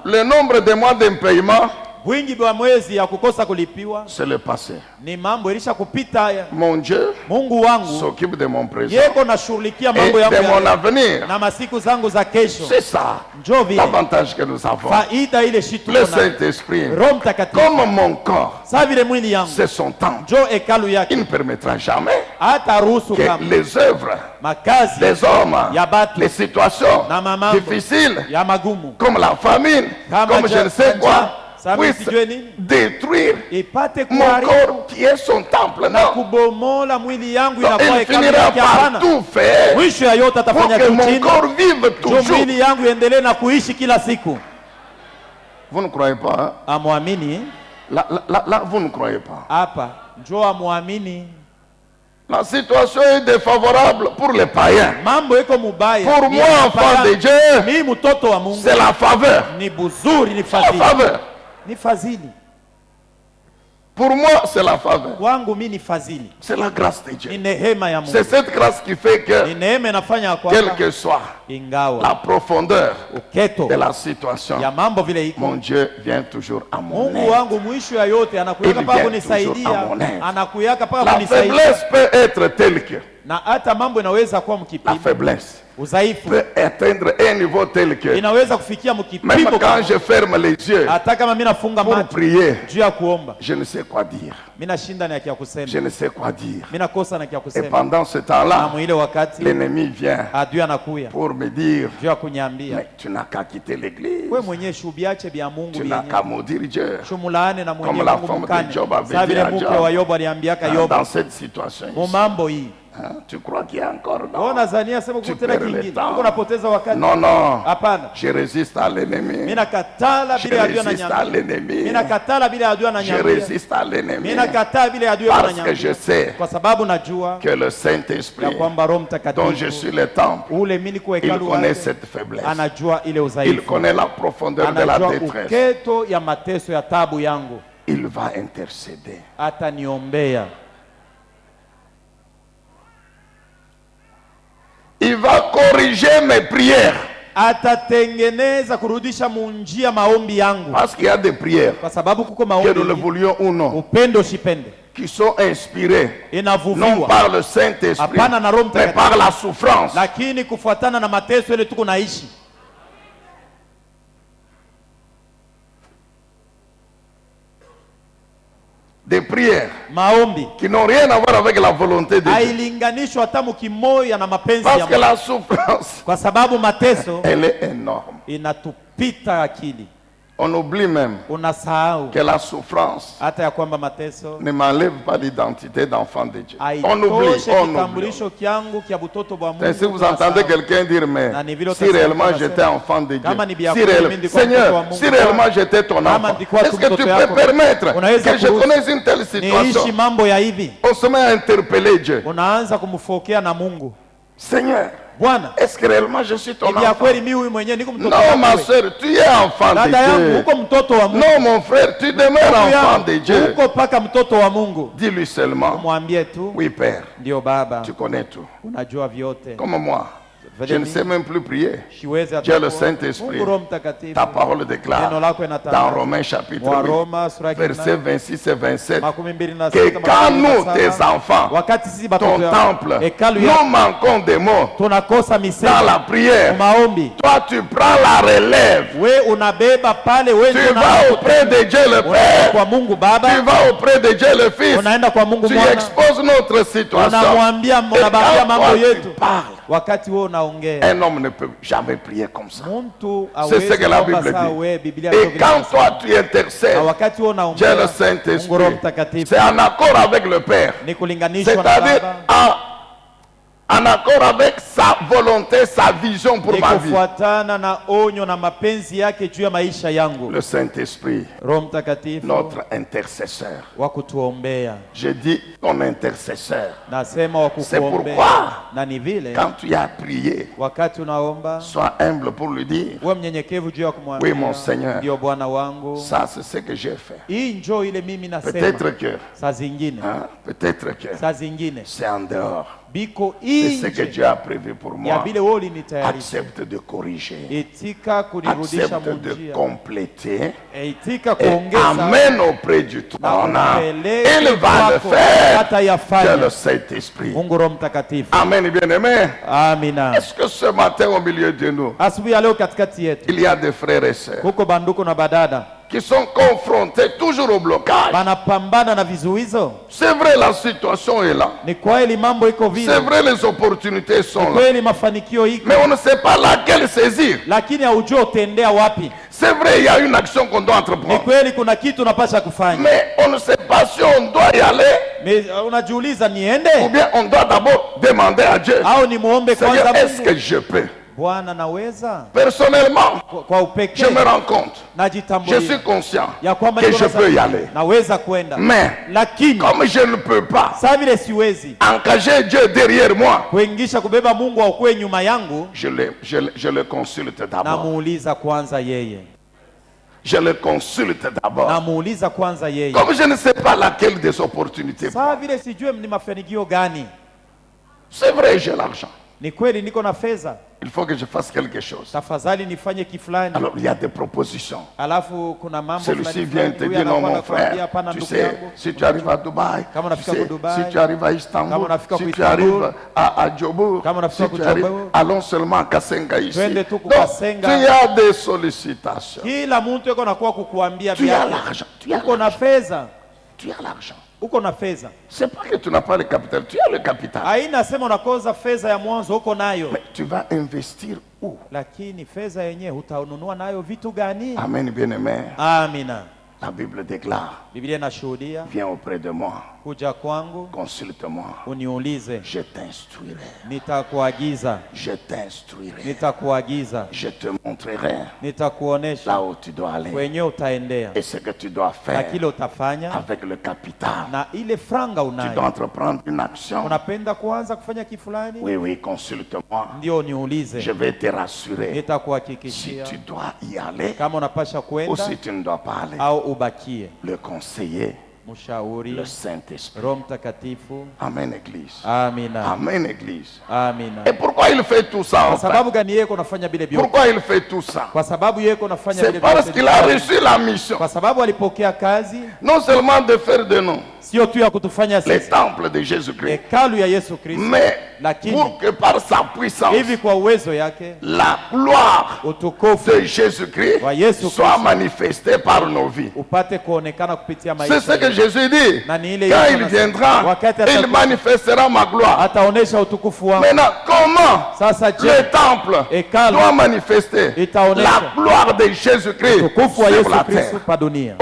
Le nombre de mois d'impayement, Wingi wa mwezi ya kukosa kulipiwa c'est le passé. ni mambo ilisha kupita haya. Mon Dieu Mungu wangu s'occupe de mon présent yeko nashughulikia et mambo yangu de mon ya avenir. na masiku zangu za kesho. C'est ça Njoo vile l'avantage que nous avons. faida ile shitu Le na Saint-Esprit, Roho Mtakatifu comme mon corps, saa vile mwili yangu c'est son temps. njoo hekalu Il yake, ne permettra jamais hata ruhusu que kama les œuvres makazi des hommes, ya batu les situations na mamambo difficiles, ya magumu comme la famine, Kama comme je ne sais njaa, quoi, sasa puissent sijue nini détruire ipate mon kuharibu corps qui est son temple. na Non. kubomola mwili yangu Donc, inakuwa il hekalu finira yake. par Hapana, tout faire mwisho ya yote pour atafanya que juu mon chini corps vive juu toujours. mwili yangu iendelee na kuishi kila siku. Vous ne croyez pas, hein? Amwamini Là, vous ne croyez pas. hapa, njoo amwamini. La situation est défavorable pour les païens. Mambo iko mubaya. Pour Ni moi, enfant mabaya. de Dieu, Mimi mtoto wa Mungu c'est la faveur. ni buzuri, ni La fadhili, faveur. ni fadhili Pour moi, c'est la faveur. kwangu. Mimi ni fadhili, C'est la grâce de ni Dieu. neema ya C'est Mungu, cette grâce qui fait ni que, neema inafanya quelle kwamba que soit ingawa la profondeur uketo de la situation, ya mambo vile iko, mon Dieu vient toujours à mon Mungu aide. wangu mwisho ya yote anakuyaka Il paka vient kunisaidia, toujours à mon aide. anakuyaka paka La kunisaidia. faiblesse peut être telle que Na hata mambo inaweza kuwa La mkipimo. faiblesse Udhaifu peut atteindre un niveau tel que inaweza kufikia mkipimo. même quand je ferme les yeux hata kama mimi nafunga pour macho prier, juu ya kuomba, je ne sais quoi dire. mimi nashinda na kia kusema. Je ne sais quoi dire. Mimi nakosa na kia Et kusema. pendant ce Na temps-là, mwile wakati l'ennemi vient adui anakuya pour me dire, juu ya kuniambia, mais tu n'as qu'à quitter l'église. wewe mwenyewe shubiache vya Mungu Tu n'as vyenyewe. qu'à maudire Dieu. Shumulaane na mwenye Comme la Mungu femme de mkane. Job avait Sasa dit vile à mke Job. wa Yobu aliambiaka Yobu. Dans cette situation Mu ici, mambo hii. tu crois qu'il y a encore Wewe non? unazania sema Tu kutena perds le kingine. temps. Uko unapoteza wakati. Non, non. Hapana. Je résiste à l'ennemi. Mimi nakatala Je bila adui résiste à ananyambia. l'ennemi. Mimi nakatala bila adui Je ananyambia. résiste à l'ennemi. Mimi nakataa bila adui Parce que ananyambia. je sais Kwa sababu najua que le ya Saint-Esprit, kwamba Roho dont je Mtakatifu suis le temple, ule mimi niko il hekalu connaît wake, cette faiblesse. anajua ile Il udhaifu. connaît la profondeur de la Anajua détresse. uketo ya mateso ya tabu yangu. Il va intercéder. Ataniombea. Il va corriger mes prières. Atatengeneza kurudisha munjia maombi yangu. Parce qu'il y a des prières, Kwa sababu kuko que nous le maombi voulions ou non, upendo usipende qui sont inspirées non inavuviwa, par le Saint-Esprit, hapana na Roho mais Mtakatifu, par la souffrance. lakini kufuatana na mateso ile tuko naishi. Des prières Maombi qui n'ont rien à voir avec la volonté de Dieu. hailinganishwa hata mkimoya na mapenzi ya Parce que Mungu, la souffrance, kwa sababu mateso elle est énorme. inatupita akili. On oublie même Unasahau que la souffrance hata ya kwamba mateso ne m'enlève pas l'identité d'enfant de Dieu. On oublie, haitoshe on oublie. kitambulisho kyangu kya butoto bwa Et si Mungu. vous entendez quelqu'un dire, mais Na ni vile si utasema réellement unasema, j'étais enfant de kama ni Dieu, vya si kweli réellement, mimi ndikuwa mtoto wa Seigneur, Mungu, si réellement j'étais ton kama enfant, ndikuwa est-ce tu que tu mtoto peux yako, permettre unaweza que je kuruhusu connaisse une telle situation? niishi mambo ya hivi? On se met à interpeller Dieu. Unaanza kumfokea na Mungu. Seigneur, Bwana, est-ce que réellement je suis ton ni vya enfant? kweli mimi huyu mwenyewe niko mtoto Non, wako ma wewe? soeur, tu es enfant Dada yangu de uko Dieu. mtoto wa Mungu. Non, mon frère, tu demeures Ndugu enfant yangu, de Dieu. uko paka mtoto wa Mungu. Dis-lui seulement, Mwambie tu, oui Père, ndio Baba, tu connais tout. unajua vyote. Comme moi, je ne sais même plus prier. Siwezi hata Dieu le kuomba. Saint-Esprit. Mungu Roho Mtakatifu. Ta parole déclare Neno lako dans inatangaza. Romains chapitre Wa 8, Roma sura ya versets 26 et 27, makumi mbili na que sita, quand makumi nous, na tes saba, enfants, wakati sisi ton batoto yako, temple, hekalu nous yako, manquons des mots tunakosa dans misemo la prière, maombi, toi tu prends la relève. we unabeba pale, we Tu ndio vas auprès de Dieu le unaenda Père. kwa Mungu Tu Baba, vas auprès de Dieu le Fils. unaenda kwa Mungu Tu Mwana, exposes notre situation. unamwambia, Et unabambia quand mambo toi tu yetu. parles, Wakati wewe unaongea, un homme ne peut jamais prier comme ça. mtu C'est ce que la hawezi Bible kuomba sawa dit. wewe, Biblia Et ndio vile quand inasema. toi tu intercèdes, Na wakati wewe Dieu unaongea, le Mungu Roho Saint-Esprit, Mtakatifu c'est en accord avec le Père. ni kulinganishwa na C'est-à-dire Baba, en accord avec sa volonté, sa vision pour ni ma vie. kufuatana na onyo na mapenzi yake juu ya maisha yangu. Le Saint-Esprit, Roho Mtakatifu notre intercesseur. wa kutuombea, Je dis ton intercesseur. nasema wa C'est kukuombea, pourquoi, na ni vile quand tu as prié, wakati unaomba sois humble pour lui dire, uwe mnyenyekevu juu ya Oui, kumwambia, mon Seigneur. ndio Bwana wangu, ça c'est ce que j'ai fait. hii njoo ile mimi nasema. Peut-être que, Saa zingine peut-être que saa zingine c'est en dehors. biko C'est ce que nje Dieu a prévu pour ya moi. vile wewe ulinitayarisha. Accepte de corriger. Itika kunirudisha Accepte de munjia, compléter. itika Et kuongeza amène auprès du na trône. upeleke Il va le kwako, faire. hata Dieu yafanya. le Saint-Esprit. Mungu Roho Mtakatifu. Amen, bien-aimés. Amina. Est-ce que ce matin, au milieu de nous, Asubuhi ya leo katikati yetu il y a des frères et sœurs huko banduku na badada qui sont confrontés toujours au blocage? banapambana na vizuizo. C'est vrai, la situation est là. Ni kweli mambo iko vile, C'est vrai, les opportunités sont là. kweli mafanikio iko, Mais on ne sait pas laquelle saisir. lakini haujua utendea wapi. C'est vrai, il y a une action qu'on doit Ni entreprendre. kweli kuna kitu unapasha kufanya, Mais on ne sait pas si on doit y aller unajiuliza ou niende bien on doit d'abord demander à Dieu. au ni muombe Seigneur, kwanza est-ce que Mungu. je peux? Bwana, naweza Personnellement, kwa upekee, je me rends compte, je najitambulia suis conscient ya kwamba que niko je na peux y sababu, aller. naweza kwenda, Mais lakini comme je ne peux pas saa vile siwezi engager Dieu derrière moi, kuingisha kubeba Mungu akuwe nyuma yangu, je le consulte d'abord. namuuliza kwanza yeye, Je le consulte d'abord. namuuliza kwanza yeye. Comme je ne sais pas laquelle des opportunités. Saa vile sijue ni mafanikio gani. C'est vrai, j'ai l'argent. Ni kweli niko na fedha. Il faut que je fasse quelque chose. Tafadhali nifanye kifulani. Alors il y a des propositions. Alafu kuna mambo Celui-ci vient te dire non mon frère, tu sais, si tu arrives à Dubaï, tu sais, si tu arrives à Istanbul, si tu arrives à Djobour, si tu arrives, allons seulement à Kasenga ici. Donc tu as des sollicitations. Kila mtu yuko nakuwa kukuambia tu as l'argent, tu as na fedha. Tu as l'argent. Uko na fedha. C'est pas que tu n'as pas le capital, tu as le capital. Haina sema unakoza fedha ya mwanzo uko nayo. Mais tu vas investir où? Lakini fedha yenyewe utanunua nayo vitu gani? Amen, bien-aimé. Amina. La Bible déclare. Biblia inashuhudia. Viens auprès de moi. Kuja kwangu. Consulte-moi. Uniulize. Je t'instruirai. Nitakuagiza. Je t'instruirai. Nitakuagiza. Je te montrerai. Nitakuonesha. Là où tu dois aller. Kwenye utaendea. Et ce que tu dois faire. Na kile utafanya. Avec le capital. Na ile franga unayo. Tu dois entreprendre une action. Unapenda kuanza kufanya kifulani? Oui, oui, consulte-moi. Ndio niulize. Je vais te rassurer. Nitakuhakikishia. Si tu dois y aller. Kama unapasha kwenda. Ou si tu ne dois pas aller. Au ubakie. Le conseiller. Mushauri. Le Saint-Esprit. Roho Mtakatifu. Amen, Église. Amina. Amen, Église. Amina. Et pourquoi il fait tout ça? Kwa sababu gani yeye kunafanya bile vyote? Pourquoi il fait tout ça? Kwa sababu yeye kunafanya bile C'est vyote. parce qu'il a reçu la mission. Kwa sababu alipokea kazi. Non seulement de faire de nous. Sio tu ya kutufanya sisi. Les temples de Jésus-Christ. Hekalu ya Yesu Kristo. Mais lakini pour que par sa puissance. Hivi kwa uwezo yake. La gloire utukufu de Jésus-Christ soit manifestée par nos vies. Upate kuonekana kupitia maisha. C'est ce que Jésus dit. Na ni ile quand il viendra, il manifestera ma gloire. Ataonesha utukufu wangu. Maintenant, comment sasa le temple doit manifester la gloire de Jésus-Christ sur la terre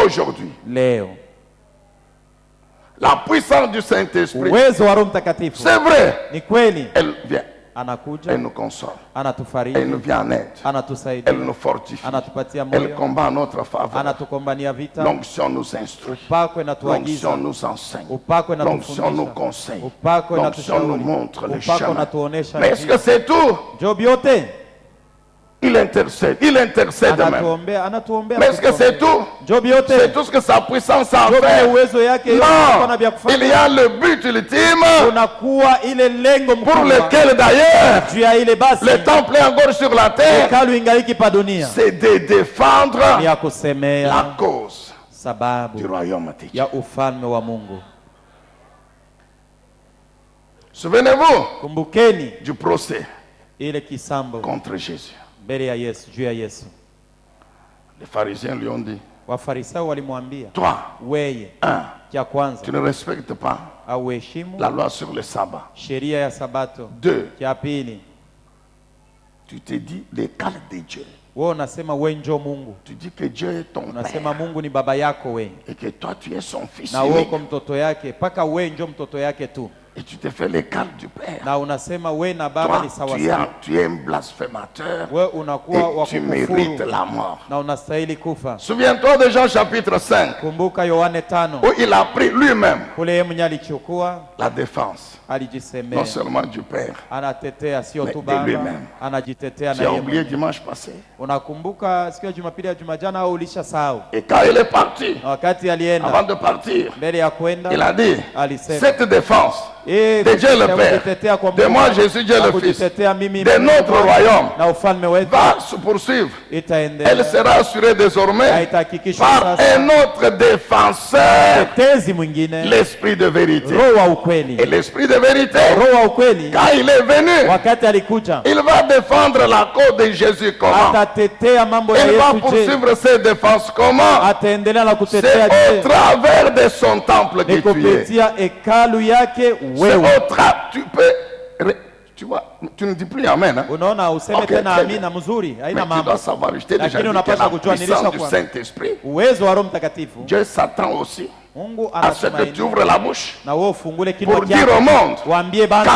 aujourd'hui? Leo. La puissance du Saint-Esprit. Uwezo wa Roho Mtakatifu. C'est vrai. Ni kweli. Elle vient. Anakuja. Elle nous console. Anatufariji. Elle nous vient en aide. Anatusaidia. Elle nous fortifie. Anatupatia moyo. Elle combat en notre faveur. Anatukombania vita. L'onction nous instruit. Upako inatuagiza. L'onction nous enseigne. Upako inatufundisha. L'onction nous conseille. Upako l'onction nous montre le Upako chemin. inatuonesha. Mais est-ce que c'est tout? Job yote. Il intercède même. Mais est-ce que c'est tout? C'est tout ce que sa puissance a fait. Non, il y a le but ultime pour lequel d'ailleurs le temple est encore sur la terre. C'est de défendre la cause du royaume. Souvenez-vous du procès contre Jésus. Les pharisiens lui ont dit, toi, tu ne respectes pas la loi sur le sabbat. 2, tu te dis l'égal de Dieu. Tu dis que Dieu est ton père et que toi tu es son fils unique. Et tu te fais l'égal du Père. Toi, tu es un blasphémateur et tu mérites la mort. Souviens-toi de Jean chapitre 5 où il a pris lui-même la défense, non seulement du Père, mais de lui-même. Tu as oublié dimanche passé. Et quand il est parti, avant de partir, il a dit, cette défense de Dieu le Père, de moi Jésus Dieu le Fils, de notre royaume, va se poursuivre. Elle sera assurée désormais par un autre défenseur, l'Esprit de vérité. Et l'Esprit de vérité, quand il est venu, il va défendre la cause de Jésus comment? Il va poursuivre ses défenses comment? C'est au travers de son temple que tu es. Tu peux, tu vois, tu ne dis plus amen. Hein? Okay, mais tu dois savoir, je t'ai déjà dit que la puissance du Saint-Esprit, Dieu s'attend aussi à ce que tu ouvres la bouche pour dire au monde qu'en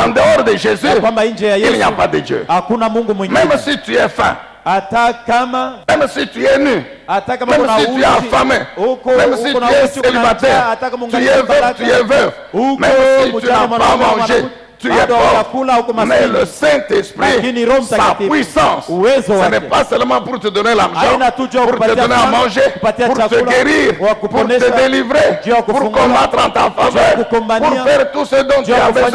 dehors de Jésus, il n'y a pas de Dieu. Même si tu es faim, même si tu es nu, même si tu es affamé, même si tu es célibataire, tu es veuf, même si tu n'as pas mangé, tu es pauvre, mais le Saint-Esprit, sa puissance, ce n'est pas seulement pour te donner l'argent, pour te donner à manger, pour te guérir, pour te délivrer, pour combattre en ta faveur, pour faire tout ce dont tu as besoin.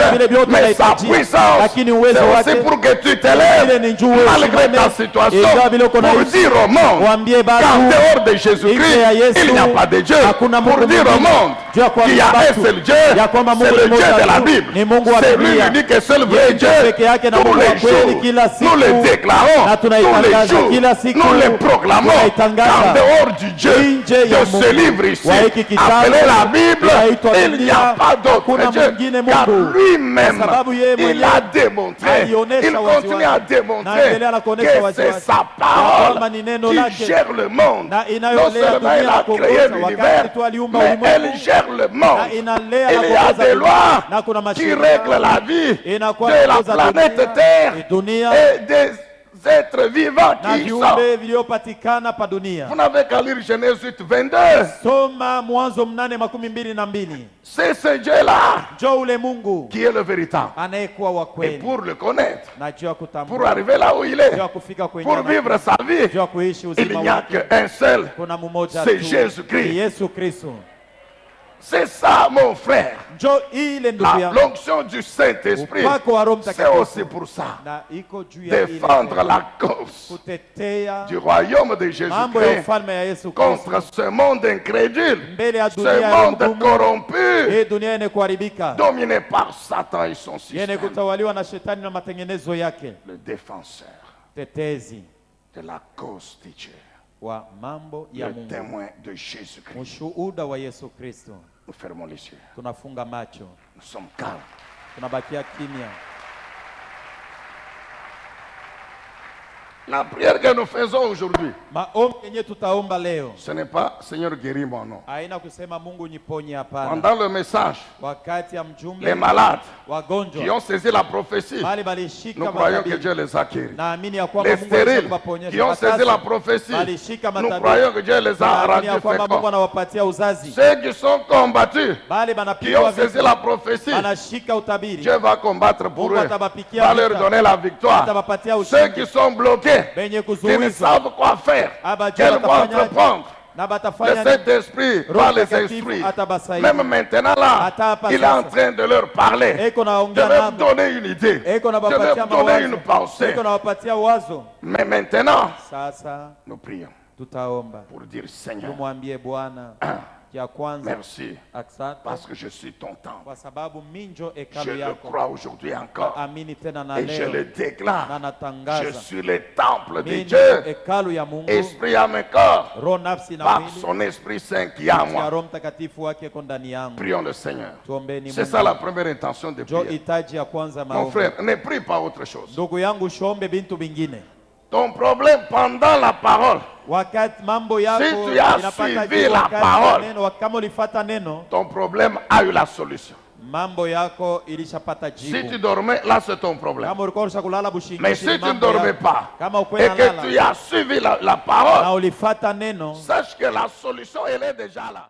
Mais sa puissance, c'est aussi pour que tu t'élèves malgré ta situation, pour dire au monde qu'en dehors de Jésus-Christ, il n'y a pas de Dieu. Pour dire au monde qu'il y a un seul Dieu, c'est le Dieu de la Bible. C'est lui l'unique et seul vrai Dieu. Tous les jours, nous le déclarons. Tous les jours, nous le proclamons. Qu'en dehors du Dieu de ce livre ici, appelé la Bible, il n'y a pas d'autre Dieu. Car lui-même, il a démontré, il continue à démontrer que c'est sa parole qui gère le monde. Non seulement il a créé l'univers, mais elle gère le monde. Il y a des lois qui règlent la vie de la planète Terre et des êtres vivants qui y sont. Vous n'avez qu'à lire Genèse 8, 22. C'est ce Dieu-là qui est le véritable. Et pour le connaître, pour arriver là où il est, pour vivre sa vie, il n'y a qu'un seul, c'est Jésus-Christ. C'est ça, mon frère. L'onction du Saint-Esprit, c'est aussi pour ça. Défendre la cause du royaume de Jésus-Christ contre ce monde incrédule, ce monde corrompu, dominé par Satan et son système. Le défenseur de la cause de Dieu. Le témoin de Jésus-Christ. Nous fermons les yeux. Nous sommes calmes. La prière que nous faisons aujourd'hui, ce n'est pas Seigneur guéris-moi, non. Pendant le message, les malades qui ont saisi la prophétie, nous croyons que Dieu les a guéris. Les stériles qui ont saisi la prophétie, nous croyons que Dieu les a rendus féconds. Ceux qui sont combattus, qui ont saisi la prophétie, Dieu va combattre pour eux, va leur donner la victoire. Ceux qui sont bloqués, qui ne savent quoi faire, quelle voie entreprendre, le Saint-Esprit va les instruire. Même maintenant là, il est en train de leur parler, de leur donner une idée, de leur donner une pensée. Mais maintenant, nous prions pour dire Seigneur, merci parce que je suis ton temple. Je le crois aujourd'hui encore et je le déclare. Je suis le temple de Dieu. Esprit à mes corps, par son Esprit Saint qui est à moi. Prions le Seigneur. C'est ça la première intention de prière. Mon frère, ne prie pas autre chose. Ton problème pendant la parole, si tu as suivi la parole, ton problème a eu la solution. Si tu dormais, là c'est ton problème. Mais si tu ne dormais pas et que tu as suivi la parole, sache que la solution elle est déjà là.